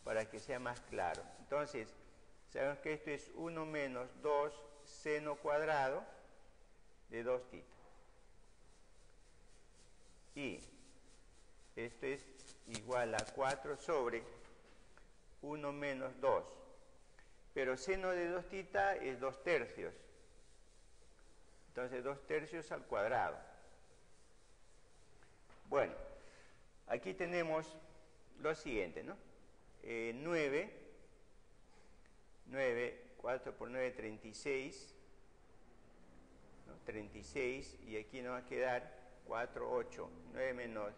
para que sea más claro. Entonces, sabemos que esto es 1 menos 2 seno cuadrado de 2 θ. Y esto es igual a 4 sobre 1 menos 2. Pero seno de 2 θ es 2 tercios. Entonces 2 tercios al cuadrado. Bueno, aquí tenemos lo siguiente, ¿no? 9, 4 por 9, 36, ¿no? 36, y aquí nos va a quedar 4, 8, 9 menos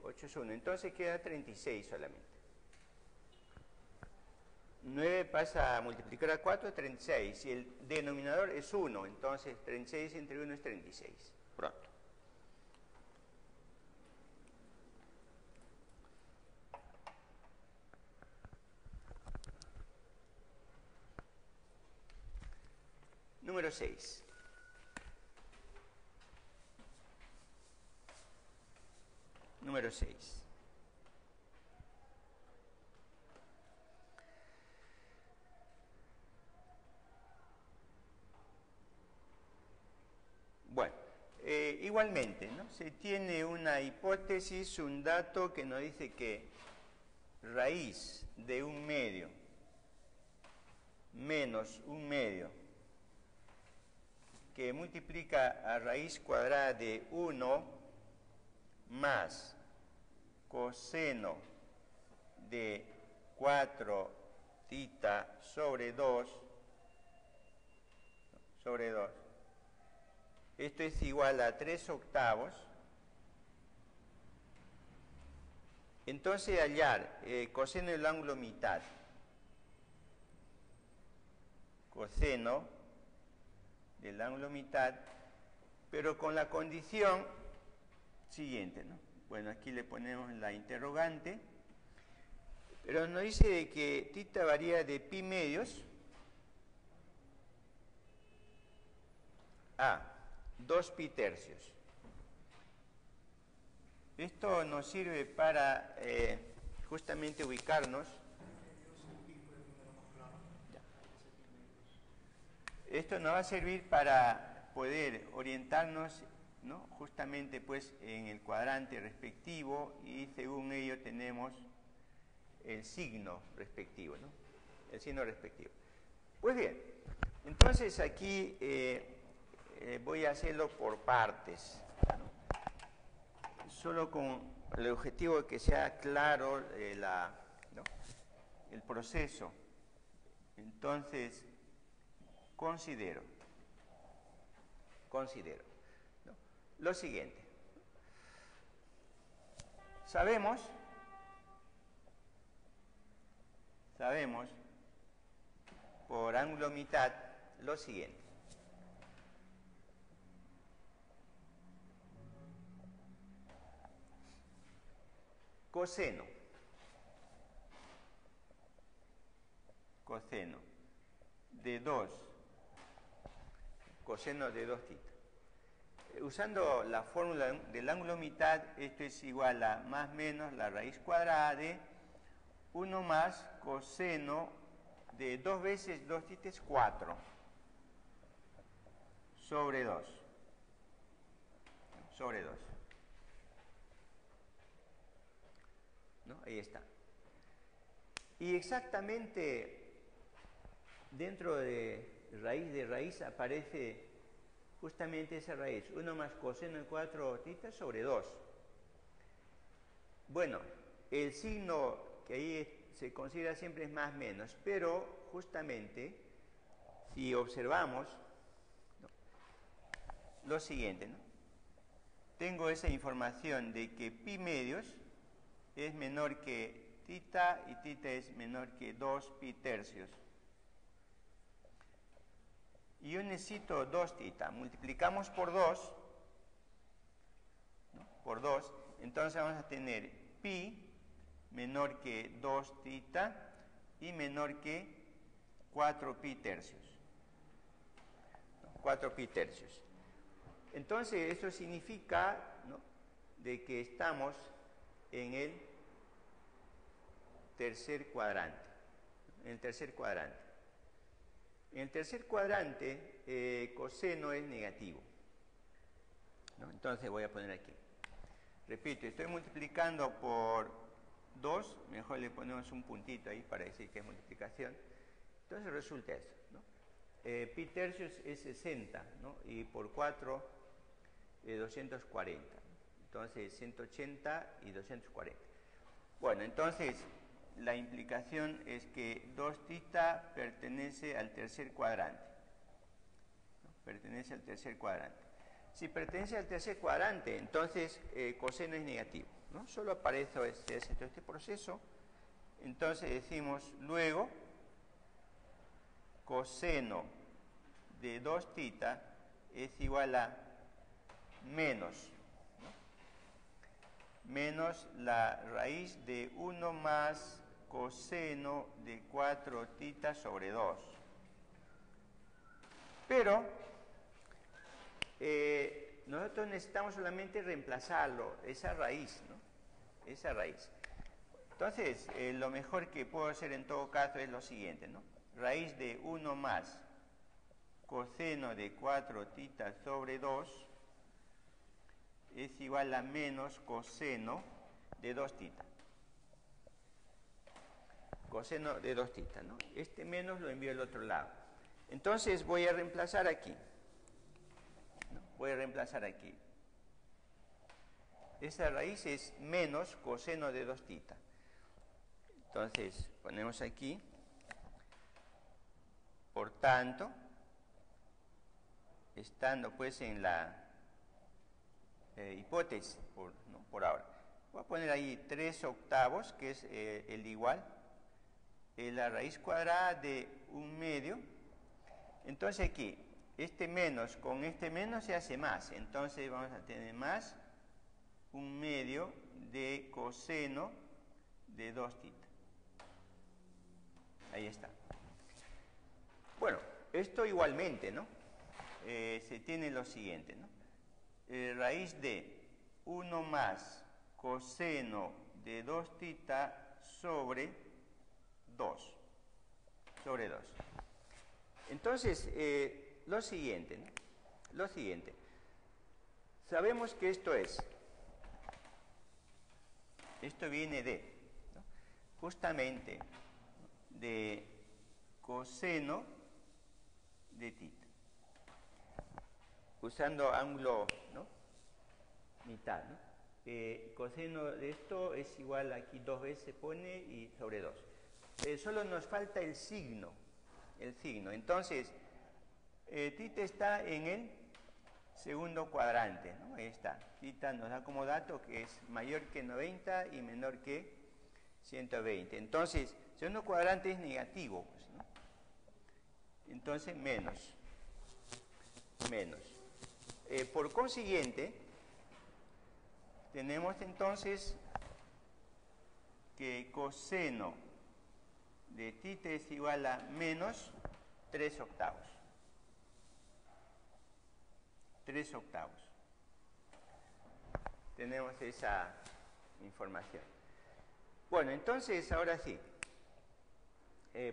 8 es 1, entonces queda 36 solamente. 9 pasa a multiplicar a 4, 36, y el denominador es 1, entonces 36 entre 1 es 36. Pronto. Número 6. Número 6. Bueno, igualmente, ¿no? Se tiene una hipótesis, un dato que nos dice que raíz de 1/2 menos 1/2 que multiplica a raíz cuadrada de 1 más coseno de 4 θ sobre 2, esto es igual a 3 octavos. Entonces hallar coseno del ángulo mitad. Coseno del ángulo mitad, pero con la condición siguiente, ¿no? Bueno, aquí le ponemos la interrogante, pero nos dice de que θ varía de pi medios a 2 pi tercios. Esto nos sirve para justamente ubicarnos. Esto nos va a servir para poder orientarnos, ¿no? Justamente pues en el cuadrante respectivo, y según ello tenemos el signo respectivo, ¿no? El signo respectivo. Pues bien, entonces aquí voy a hacerlo por partes, ¿no? Solo con el objetivo de que sea claro ¿no? el proceso. Entonces, considero ¿no? Lo siguiente. Sabemos por ángulo mitad lo siguiente. Coseno de 2 coseno de 2 θ. Usando la fórmula del ángulo mitad, esto es igual a más menos la raíz cuadrada de 1 más coseno de 2 veces 2 θ es 4 sobre 2. ¿No? Ahí está. Y exactamente dentro de raíz aparece justamente esa raíz, 1 más coseno de 4 θ sobre 2. Bueno, el signo que ahí se considera siempre es más menos, pero justamente si observamos, ¿no? Lo siguiente, ¿no? Tengo esa información de que pi medios es menor que θ y θ es menor que 2 pi tercios. Y yo necesito 2 θ. Multiplicamos por 2, ¿no? Por 2, entonces vamos a tener pi menor que 2 θ y menor que 4 pi tercios. 4 pi tercios. Entonces eso significa, ¿no? De que estamos en el tercer cuadrante. En el tercer cuadrante. En el tercer cuadrante, coseno es negativo, ¿no? Entonces voy a poner aquí. Repito, estoy multiplicando por 2, mejor le ponemos un puntito ahí para decir que es multiplicación. Entonces resulta eso, ¿no? Pi tercios es 60, ¿no? Y por 4, 240. Entonces 180 y 240. Bueno, entonces la implicación es que 2θ pertenece al tercer cuadrante, ¿no? Pertenece al tercer cuadrante. Si pertenece al tercer cuadrante, entonces coseno es negativo, ¿no? Solo aparece este proceso. Entonces decimos luego coseno de 2θ es igual a menos, ¿no? Menos la raíz de 1 más coseno de 4θ sobre 2. Pero nosotros necesitamos solamente reemplazarlo, esa raíz, ¿no? Esa raíz. Entonces, lo mejor que puedo hacer en todo caso es lo siguiente, ¿no? Raíz de 1 más coseno de 4θ sobre 2 es igual a menos coseno de 2θ. Coseno de 2θ, ¿no? Este menos lo envío al otro lado. Entonces voy a reemplazar aquí, ¿no? Voy a reemplazar aquí. Esa raíz es menos coseno de 2θ. Entonces ponemos aquí, por tanto, estando pues en la hipótesis, ¿no? Por ahora, voy a poner ahí 3 octavos, que es el igual, la raíz cuadrada de 1/2. Entonces aquí, este menos con este menos se hace más, entonces vamos a tener más 1/2 de coseno de 2θ. Ahí está. Bueno, esto igualmente, ¿no? Se tiene lo siguiente, ¿no? Raíz de 1 más coseno de 2θ sobre 2. Sobre 2. Entonces, lo siguiente, ¿no? Lo siguiente. Sabemos que esto viene de, ¿no? Justamente, de coseno de θ. Usando ángulo, ¿no? Mitad, ¿no? Coseno de esto es igual, aquí 2 veces se pone y sobre 2. Solo nos falta el signo. Entonces, θ está en el segundo cuadrante, ¿no? Ahí está. θ nos da como dato que es mayor que 90 y menor que 120. Entonces, segundo cuadrante es negativo, pues, ¿no? Entonces, menos. Por consiguiente, tenemos entonces que coseno de θ es igual a menos 3 octavos. 3 octavos. Tenemos esa información. Bueno, entonces, ahora sí,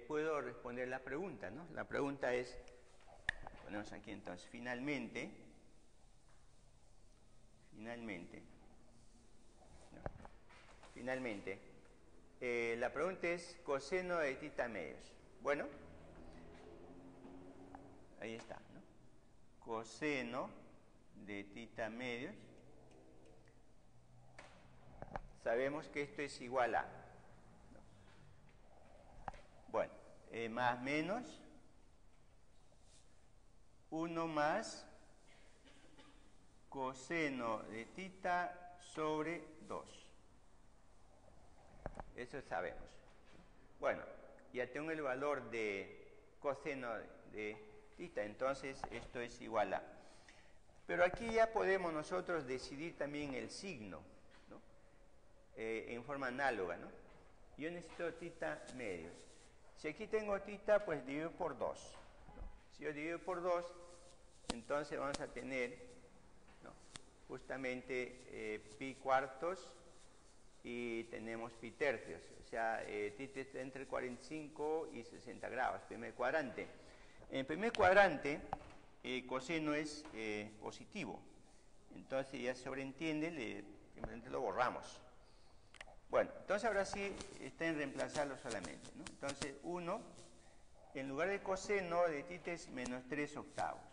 puedo responder la pregunta, ¿no? La pregunta es, ponemos aquí entonces, finalmente, la pregunta es coseno de θ medios. Bueno, ahí está, ¿no? Coseno de θ medios. Sabemos que esto es igual a, ¿no? Bueno, más menos 1 más coseno de θ sobre 2. Eso sabemos. Bueno, ya tengo el valor de coseno de θ, entonces esto es igual a. Pero aquí ya podemos nosotros decidir también el signo, ¿no? En forma análoga, ¿no? Yo necesito θ medios. Si aquí tengo θ, pues divido por 2, ¿no? Si yo divido por 2, entonces vamos a tener, ¿no? Justamente pi cuartos y tenemos pi tercios, o sea, θ está entre 45 y 60 grados, primer cuadrante. En el primer cuadrante, coseno es positivo, entonces ya se sobreentiende, simplemente lo borramos. Bueno, entonces ahora sí está en reemplazarlo solamente, ¿no? Entonces 1, en lugar de coseno de θ es menos 3 octavos.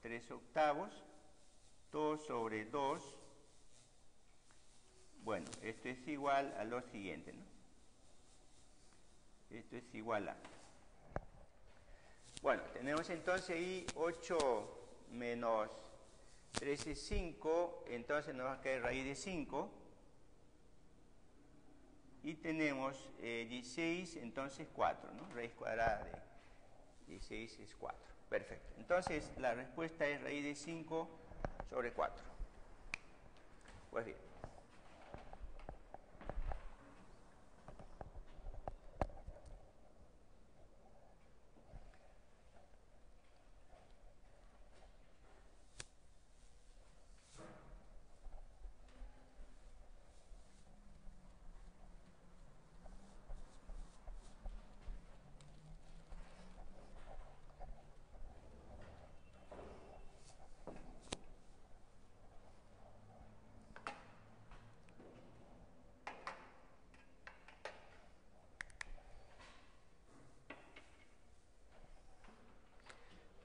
3 octavos, todo sobre 2. Bueno, esto es igual a lo siguiente, ¿no? Esto es igual a... Bueno, tenemos entonces ahí 8 menos 3 es 5, entonces nos va a caer raíz de 5. Y tenemos 16, entonces 4, ¿no? Raíz cuadrada de 16 es 4. Perfecto. Entonces, la respuesta es raíz de 5 sobre 4. Pues bien.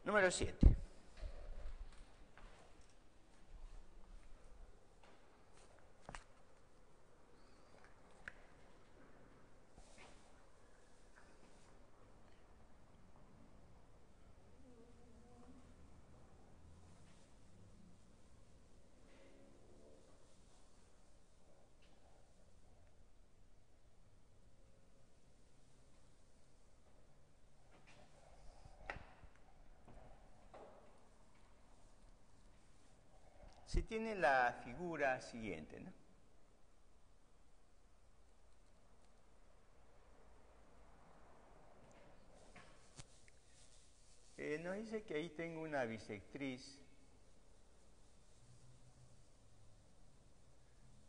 Número 7. Se tiene la figura siguiente, ¿no? Nos dice que ahí tengo una bisectriz.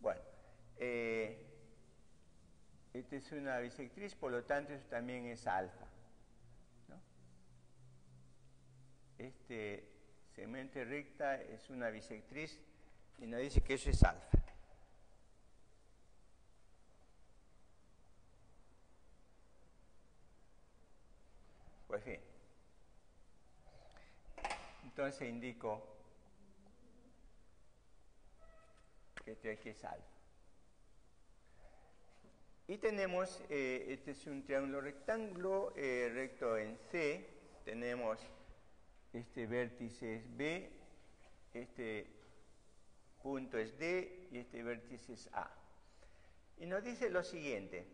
Bueno, esta es una bisectriz, por lo tanto eso también es alfa, ¿no? Este segmento recta es una bisectriz y nos dice que eso es alfa. Pues bien, entonces indico que este aquí es alfa. Y tenemos, este es un triángulo rectángulo, recto en C, tenemos este vértice es B, este punto es D y este vértice es A. Y nos dice lo siguiente,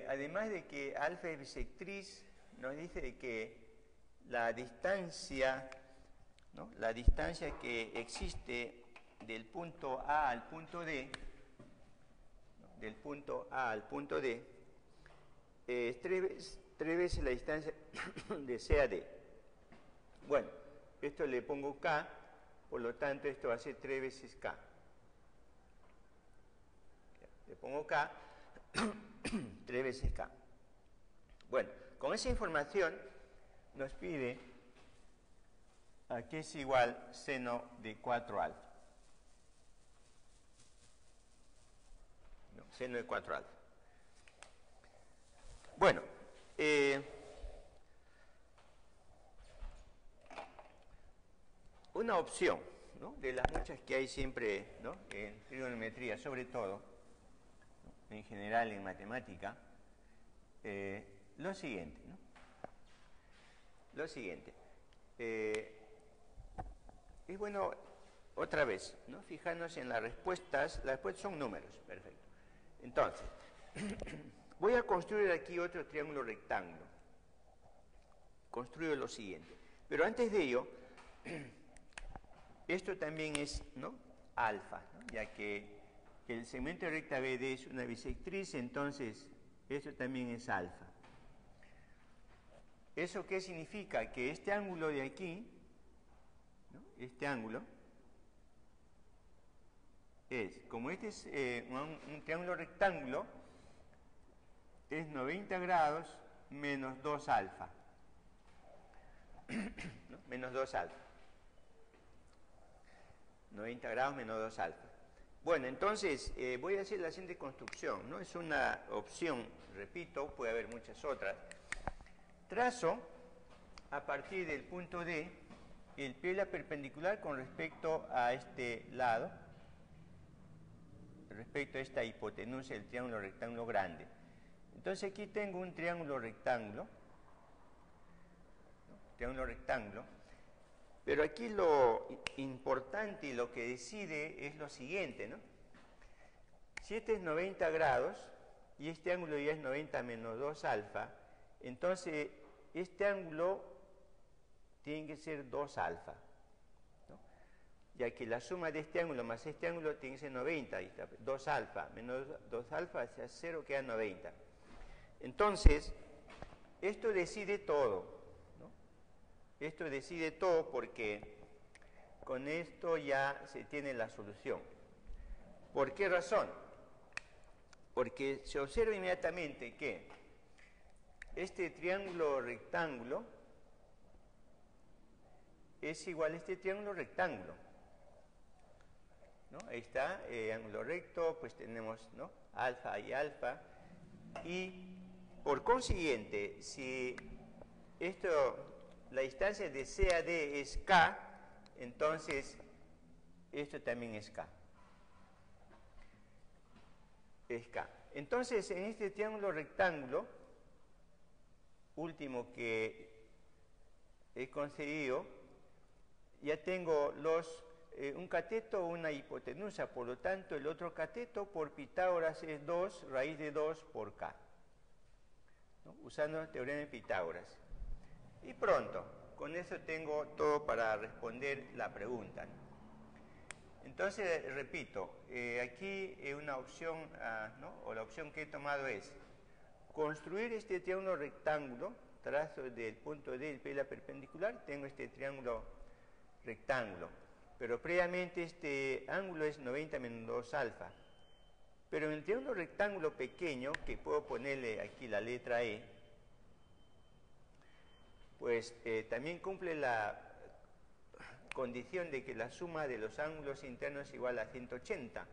además de que alfa es bisectriz, nos dice de que la distancia, ¿no? La distancia que existe del punto A al punto D, ¿no? Del punto A al punto D, es 3 veces la distancia de C a D. Bueno, esto le pongo K, por lo tanto esto va a ser 3 veces K. Le pongo K, 3 veces K. Bueno, con esa información nos pide a qué es igual seno de 4 alfa. No, seno de 4 alfa. Bueno, una opción, ¿no? De las muchas que hay siempre, ¿no? En trigonometría, sobre todo, ¿no? En general en matemática, lo siguiente, ¿no? Lo siguiente. Es bueno, otra vez, ¿no? Fijarnos en las respuestas. Las respuestas son números, perfecto. Entonces, voy a construir aquí otro triángulo rectángulo. Construyo lo siguiente. Pero antes de ello, esto también es, ¿no? Alfa, ¿no? Ya que el segmento de recta BD es una bisectriz, entonces esto también es alfa. ¿Eso qué significa? Que este ángulo de aquí, ¿no? Este ángulo, es, como este es un triángulo rectángulo, es 90 grados menos 2 alfa. ¿No? Menos 2 alfa. 90 grados menos 2 alfa. Bueno, entonces voy a hacer la siguiente construcción, ¿no? Es una opción, repito, puede haber muchas otras. Trazo a partir del punto D el pie perpendicular con respecto a este lado, respecto a esta hipotenusa del triángulo rectángulo grande. Entonces aquí tengo un triángulo rectángulo, ¿no? Triángulo rectángulo, pero aquí lo importante y lo que decide es lo siguiente, ¿no? Si este es 90 grados y este ángulo ya es 90 menos 2 alfa, entonces este ángulo tiene que ser 2 alfa, ¿no? Ya que la suma de este ángulo más este ángulo tiene que ser 90, ahí está, 2 alfa menos 2 alfa hacia 0 queda 90. Entonces, esto decide todo, ¿no? Esto decide todo porque con esto ya se tiene la solución. ¿Por qué razón? Porque se observa inmediatamente que este triángulo rectángulo es igual a este triángulo rectángulo, ¿no? Ahí está, ángulo recto, pues tenemos, ¿no? Alfa y alfa, y por consiguiente, si la distancia de C a D es K, entonces esto también es K. Es K. Entonces, en este triángulo rectángulo, último que he conseguido, ya tengo un cateto o una hipotenusa, por lo tanto el otro cateto por Pitágoras es 2 raíz de 2 por K, ¿no? Usando el teorema de Pitágoras. Y pronto, con eso tengo todo para responder la pregunta, ¿no? Entonces, repito, aquí una opción, ¿no? O la opción que he tomado es construir este triángulo rectángulo, trazo del punto D del pie perpendicular, tengo este triángulo rectángulo, pero previamente este ángulo es 90 menos 2 alfa. Pero en el triángulo rectángulo pequeño, que puedo ponerle aquí la letra E, pues también cumple la condición de que la suma de los ángulos internos es igual a 180.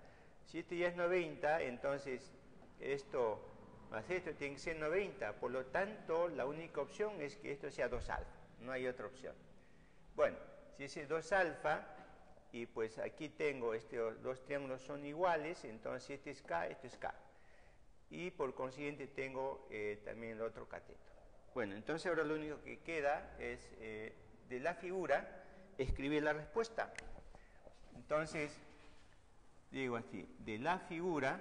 Si este ya es 90, entonces esto más esto tiene que ser 90. Por lo tanto, la única opción es que esto sea 2 alfa. No hay otra opción. Bueno, si ese es 2 alfa, y pues aquí tengo estos dos triángulos son iguales, entonces este es K, esto es K. Y por consiguiente tengo también el otro cateto. Bueno, entonces ahora lo único que queda es de la figura escribir la respuesta. Entonces, digo así, de la figura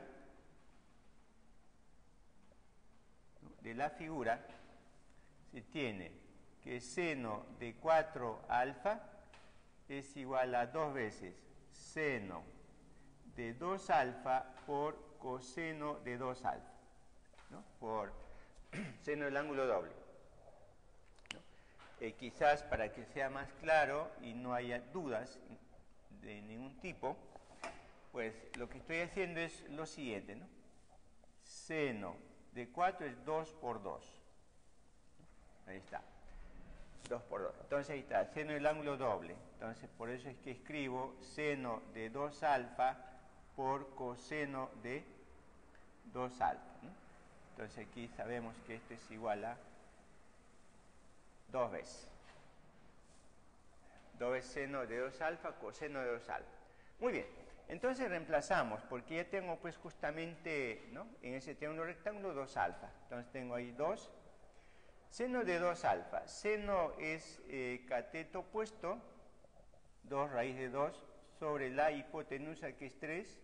se tiene que seno de 4 alfa es igual a 2 veces seno de 2 alfa por coseno de 2 alfa, ¿no? Por seno del ángulo doble, ¿no? Quizás para que sea más claro y no haya dudas de ningún tipo, pues lo que estoy haciendo es lo siguiente, ¿no? Seno de 4 es 2 por 2. Ahí está. 2 por 2. Entonces ahí está, seno del ángulo doble. Entonces por eso es que escribo seno de 2 alfa por coseno de 2 alfa, ¿no? Entonces aquí sabemos que esto es igual a 2 veces. 2 veces seno de 2 alfa, coseno de 2 alfa. Muy bien, entonces reemplazamos, porque ya tengo pues justamente, ¿no? En ese triángulo rectángulo 2 alfa. Entonces tengo ahí 2. Seno de 2 alfa. Seno es cateto opuesto, 2 raíz de 2, sobre la hipotenusa que es 3,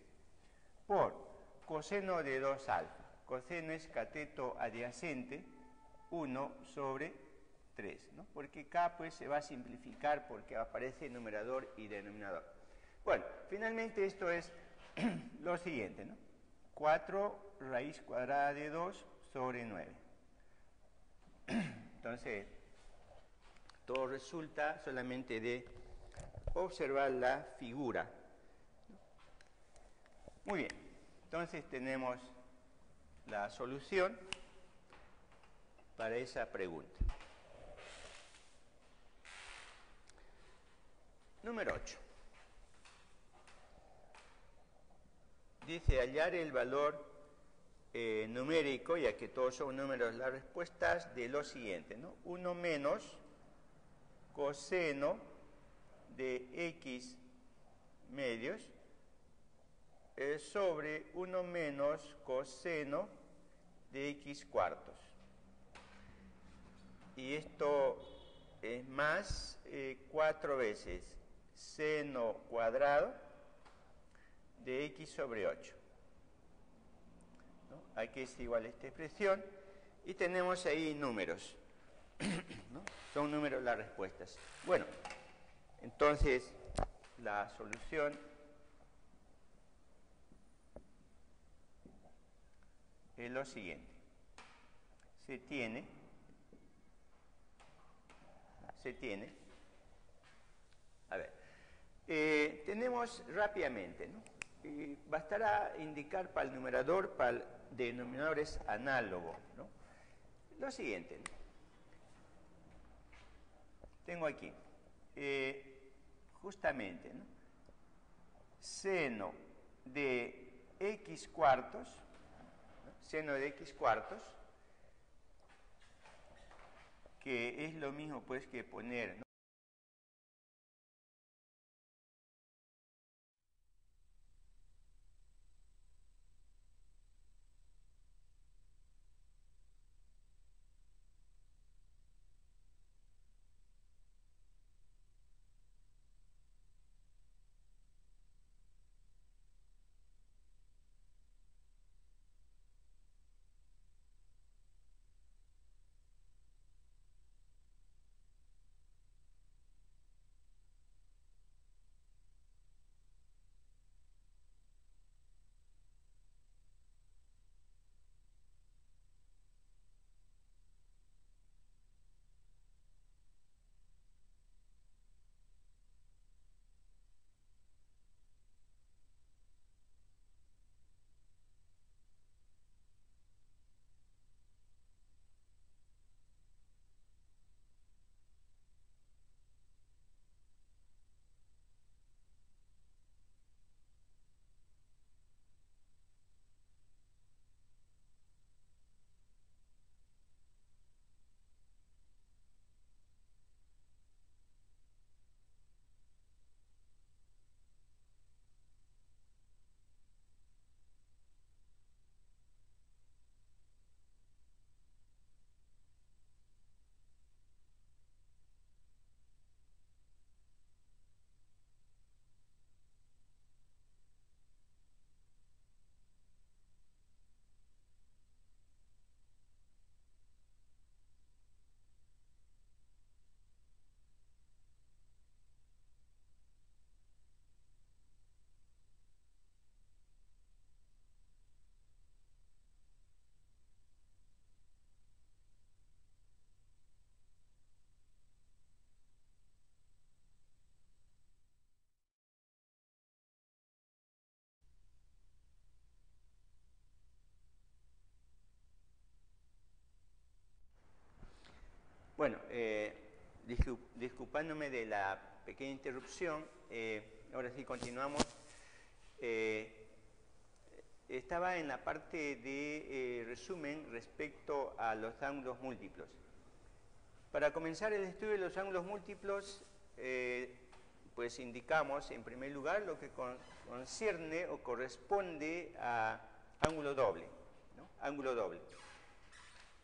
por coseno de 2 alfa. Coseno es cateto adyacente, 1 sobre 3, ¿no? Porque acá pues se va a simplificar porque aparece numerador y denominador. Bueno, finalmente esto es lo siguiente, ¿no? 4 raíz cuadrada de 2 sobre 9. Entonces, todo resulta solamente de observar la figura. Muy bien, entonces tenemos la solución para esa pregunta. Número 8. Dice hallar el valor numérico, ya que todos son números, las respuestas de lo siguiente, ¿no? 1 menos coseno de x medios sobre 1 menos coseno de x cuartos. Y esto es más 4 veces seno cuadrado de x sobre 8. ¿No? Aquí es igual a esta expresión. Y tenemos ahí números. ¿No? Son números las respuestas. Bueno, entonces la solución es lo siguiente. Se tiene, a ver, tenemos rápidamente, ¿no? Bastará indicar para el numerador, para el denominador es análogo, ¿no? Lo siguiente, ¿no? Tengo aquí, justamente, ¿no? Seno de x cuartos, ¿no? Seno de x cuartos, que es lo mismo pues que poner, ¿no? Bueno, disculpándome de la pequeña interrupción, ahora sí continuamos. Estaba en la parte de resumen respecto a los ángulos múltiplos. Para comenzar el estudio de los ángulos múltiplos, pues indicamos en primer lugar lo que concierne o corresponde a ángulo doble, ¿no? Ángulo doble.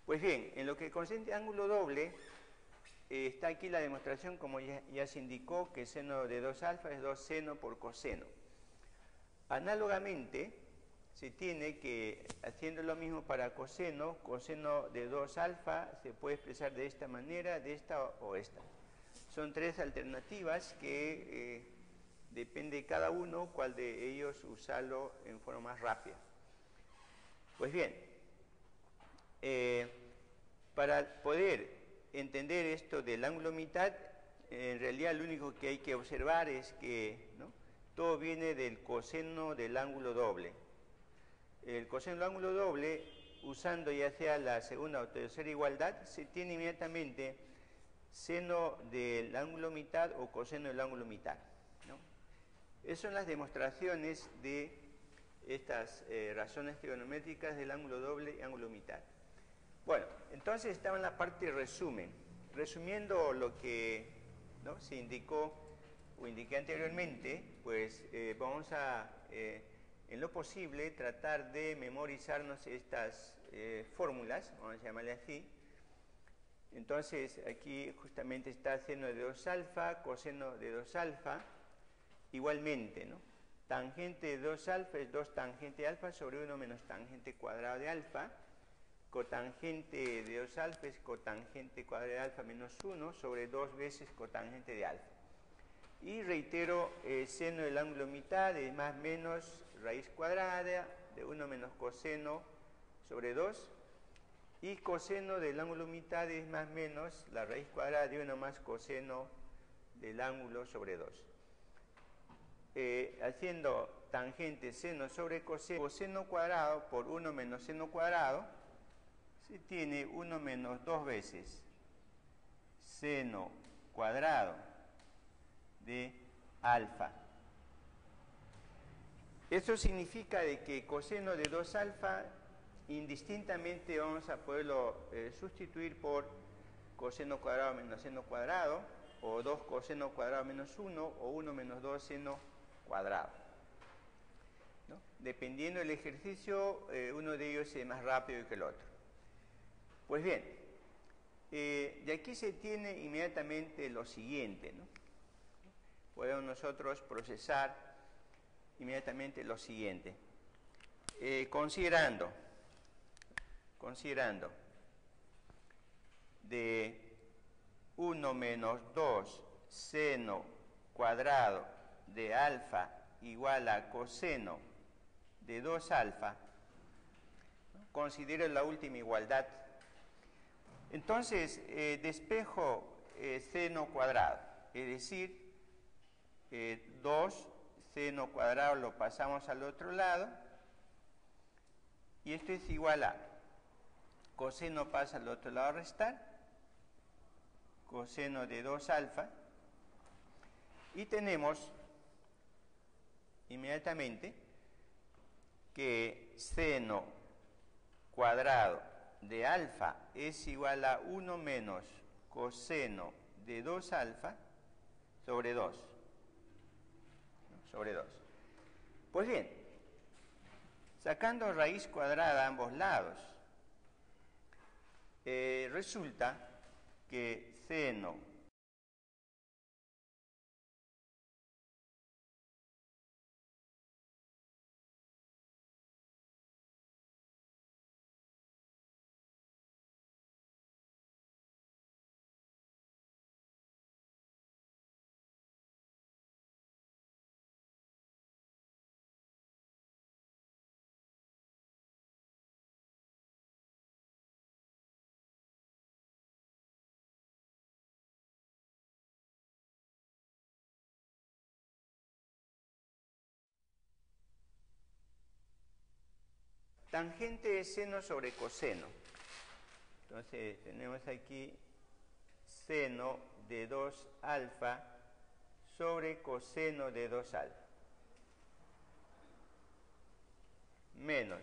Pues bien, en lo que concierne a ángulo doble, está aquí la demostración, como ya se indicó, que seno de 2 alfa es 2 seno por coseno. Análogamente, se tiene que, haciendo lo mismo para coseno, coseno de 2 alfa se puede expresar de esta manera, de esta o esta. Son 3 alternativas que depende cada uno cuál de ellos usarlo en forma más rápida. Pues bien, para poder entender esto del ángulo mitad, en realidad lo único que hay que observar es que, ¿no?, todo viene del coseno del ángulo doble. El coseno del ángulo doble, usando ya sea la segunda o tercera igualdad, se tiene inmediatamente seno del ángulo mitad o coseno del ángulo mitad, ¿no? Esas son las demostraciones de estas razones trigonométricas del ángulo doble y ángulo mitad. Bueno, entonces estaba en la parte de resumen. Resumiendo lo que, ¿no?, se indicó o indiqué anteriormente, pues vamos a, en lo posible, tratar de memorizarnos estas fórmulas, vamos a llamarle así. Entonces, aquí justamente está seno de 2 alfa, coseno de 2 alfa, igualmente, ¿no? Tangente de 2 alfa es 2 tangente alfa sobre 1 menos tangente cuadrado de alfa. Cotangente de 2 alfa es cotangente cuadrado de alfa menos 1 sobre 2 veces cotangente de alfa. Y reitero, seno del ángulo mitad es más menos raíz cuadrada de 1 menos coseno sobre 2. Y coseno del ángulo mitad es más menos la raíz cuadrada de 1 más coseno del ángulo sobre 2. Haciendo tangente seno sobre coseno cuadrado por 1 menos seno cuadrado, se tiene 1 menos 2 veces seno cuadrado de alfa. Eso significa de que coseno de 2 alfa indistintamente vamos a poderlo sustituir por coseno cuadrado menos seno cuadrado, o 2 coseno cuadrado menos 1, o 1 menos 2 seno cuadrado, ¿no? Dependiendo del ejercicio, uno de ellos es más rápido que el otro. Pues bien, de aquí se tiene inmediatamente lo siguiente, ¿no? Podemos nosotros procesar inmediatamente lo siguiente. Considerando de 1 menos 2 seno cuadrado de alfa igual a coseno de 2 alfa, considero la última igualdad. Entonces, despejo seno cuadrado, es decir, 2 seno cuadrado lo pasamos al otro lado, y esto es igual a coseno pasa al otro lado a restar, coseno de 2 alfa, y tenemos inmediatamente que seno cuadrado de alfa es igual a 1 menos coseno de 2 alfa sobre 2. Sobre 2. Pues bien, sacando raíz cuadrada a ambos lados, resulta que seno tangente es seno sobre coseno. Entonces tenemos aquí seno de 2 alfa sobre coseno de 2 alfa. Menos,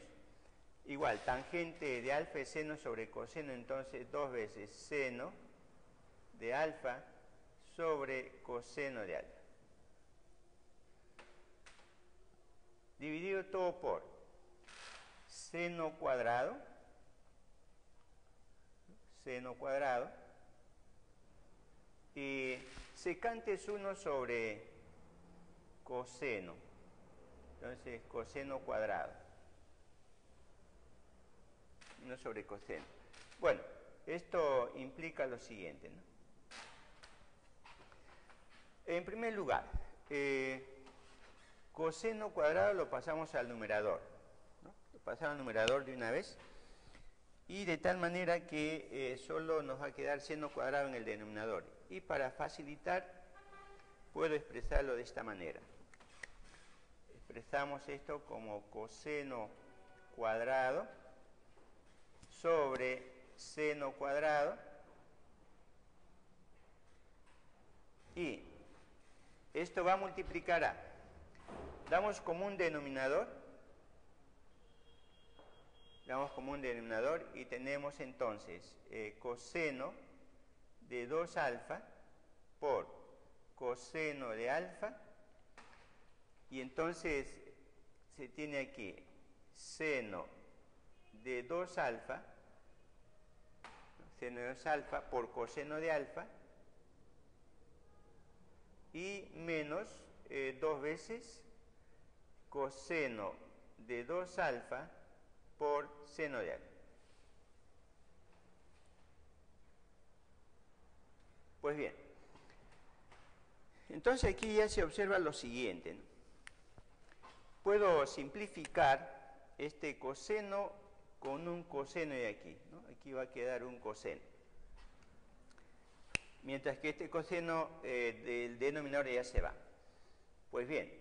igual, tangente de alfa es seno sobre coseno, entonces 2 veces seno de alfa sobre coseno de alfa. Dividido todo por seno cuadrado, y secante es 1 sobre coseno, entonces coseno cuadrado, 1 sobre coseno. Bueno, esto implica lo siguiente, ¿no? En primer lugar, coseno cuadrado lo pasamos al numerador, ¿no? Lo pasamos al numerador de una vez, y de tal manera que solo nos va a quedar seno cuadrado en el denominador. Y para facilitar, puedo expresarlo de esta manera. expresamos esto como coseno cuadrado sobre seno cuadrado, y esto va a multiplicar a, damos como un denominador, y tenemos entonces coseno de 2 alfa por coseno de alfa, y entonces se tiene aquí seno de 2 alfa, seno de 2 alfa por coseno de alfa, y menos 2 veces coseno de 2 alfa por seno de alfa. Pues bien, entonces aquí ya se observa lo siguiente, ¿no? Puedo simplificar este coseno con un coseno de aquí, ¿no? Aquí va a quedar un coseno, mientras que este coseno del denominador ya se va. Pues bien,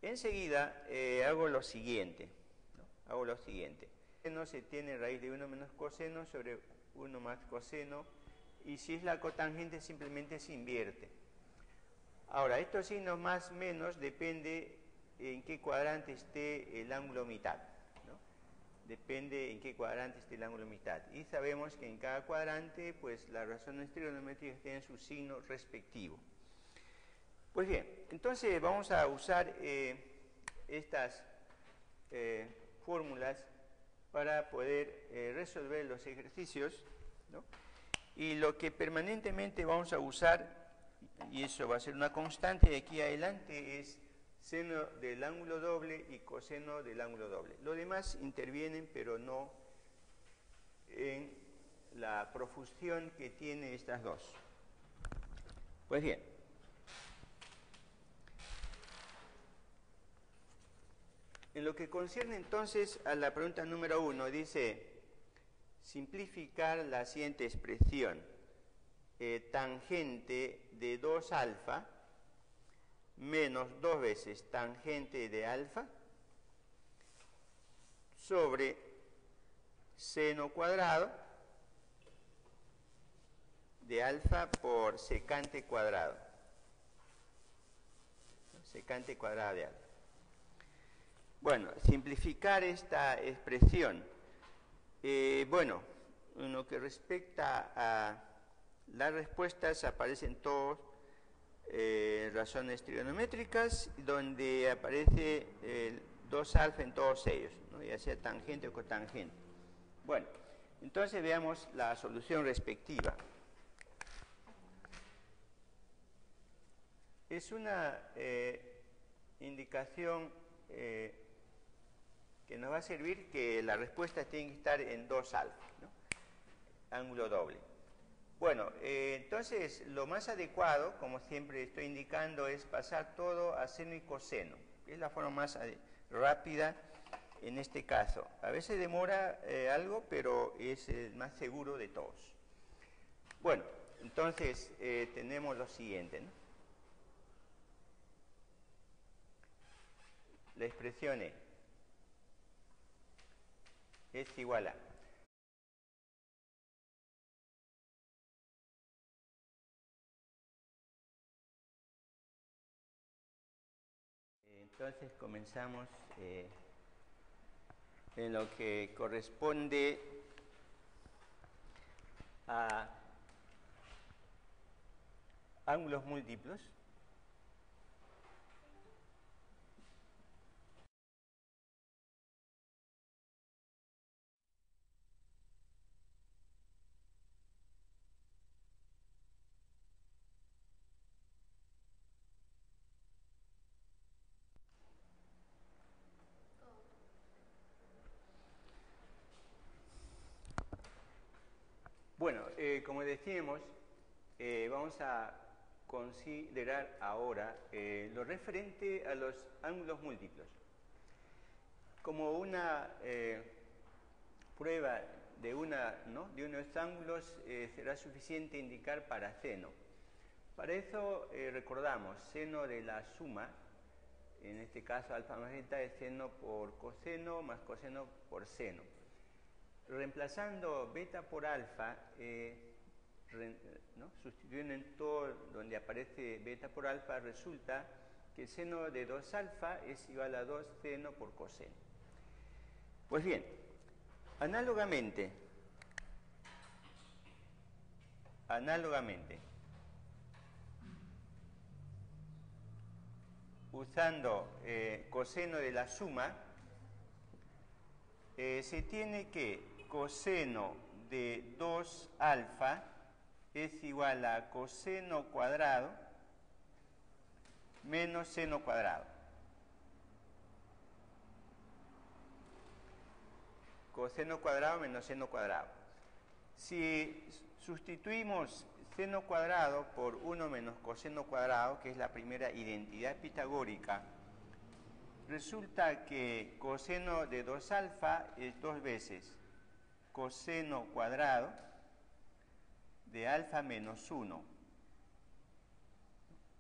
enseguida hago lo siguiente, ¿no? Hago lo siguiente. Coseno se tiene raíz de 1 menos coseno sobre 1 más coseno, y si es la cotangente simplemente se invierte. Ahora, estos signos más menos depende en qué cuadrante esté el ángulo mitad, ¿no? Depende en qué cuadrante esté el ángulo mitad. Y sabemos que en cada cuadrante, pues las razones trigonométricas tienen su signo respectivo. Pues bien, entonces vamos a usar estas fórmulas para poder resolver los ejercicios, ¿no? Y lo que permanentemente vamos a usar, y eso va a ser una constante de aquí adelante, es seno del ángulo doble y coseno del ángulo doble. Lo demás intervienen, pero no en la profusión que tiene estas dos. Pues bien, en lo que concierne entonces a la pregunta número 1, dice simplificar la siguiente expresión: tangente de 2 alfa menos 2 veces tangente de alfa sobre seno cuadrado de alfa por secante cuadrado. Secante cuadrado de alfa. Bueno, simplificar esta expresión. Bueno, en lo que respecta a las respuestas, aparecen todas razones trigonométricas, donde aparece 2 alfa en todos ellos, ¿no? Ya sea tangente o cotangente. Bueno, entonces veamos la solución respectiva. Es una indicación que nos va a servir que la respuesta tiene que estar en 2 alfa, ¿no? Ángulo doble. Bueno, entonces lo más adecuado, como siempre estoy indicando, es pasar todo a seno y coseno. Es la forma más rápida en este caso. A veces demora algo, pero es el más seguro de todos. Bueno, entonces tenemos lo siguiente, ¿no? La expresión es igual a. Entonces comenzamos en lo que corresponde a ángulos múltiplos. Bueno, como decíamos, vamos a considerar ahora lo referente a los ángulos múltiplos. Como una prueba de uno de unos ángulos, será suficiente indicar para seno. Para eso recordamos, seno de la suma en este caso alfa más beta es seno por coseno más coseno por seno. Reemplazando beta por alfa, ¿no? Sustituyendo en todo donde aparece beta por alfa, resulta que el seno de 2 alfa es igual a 2 seno por coseno. Pues bien, análogamente, usando coseno de la suma, se tiene que coseno de 2 alfa es igual a coseno cuadrado menos seno cuadrado. Coseno cuadrado menos seno cuadrado. Si sustituimos seno cuadrado por 1 menos coseno cuadrado, que es la primera identidad pitagórica, resulta que coseno de 2 alfa es 2 veces coseno cuadrado de alfa menos 1.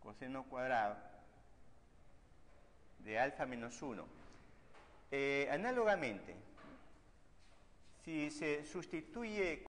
Coseno cuadrado de alfa menos 1. Análogamente, si se sustituye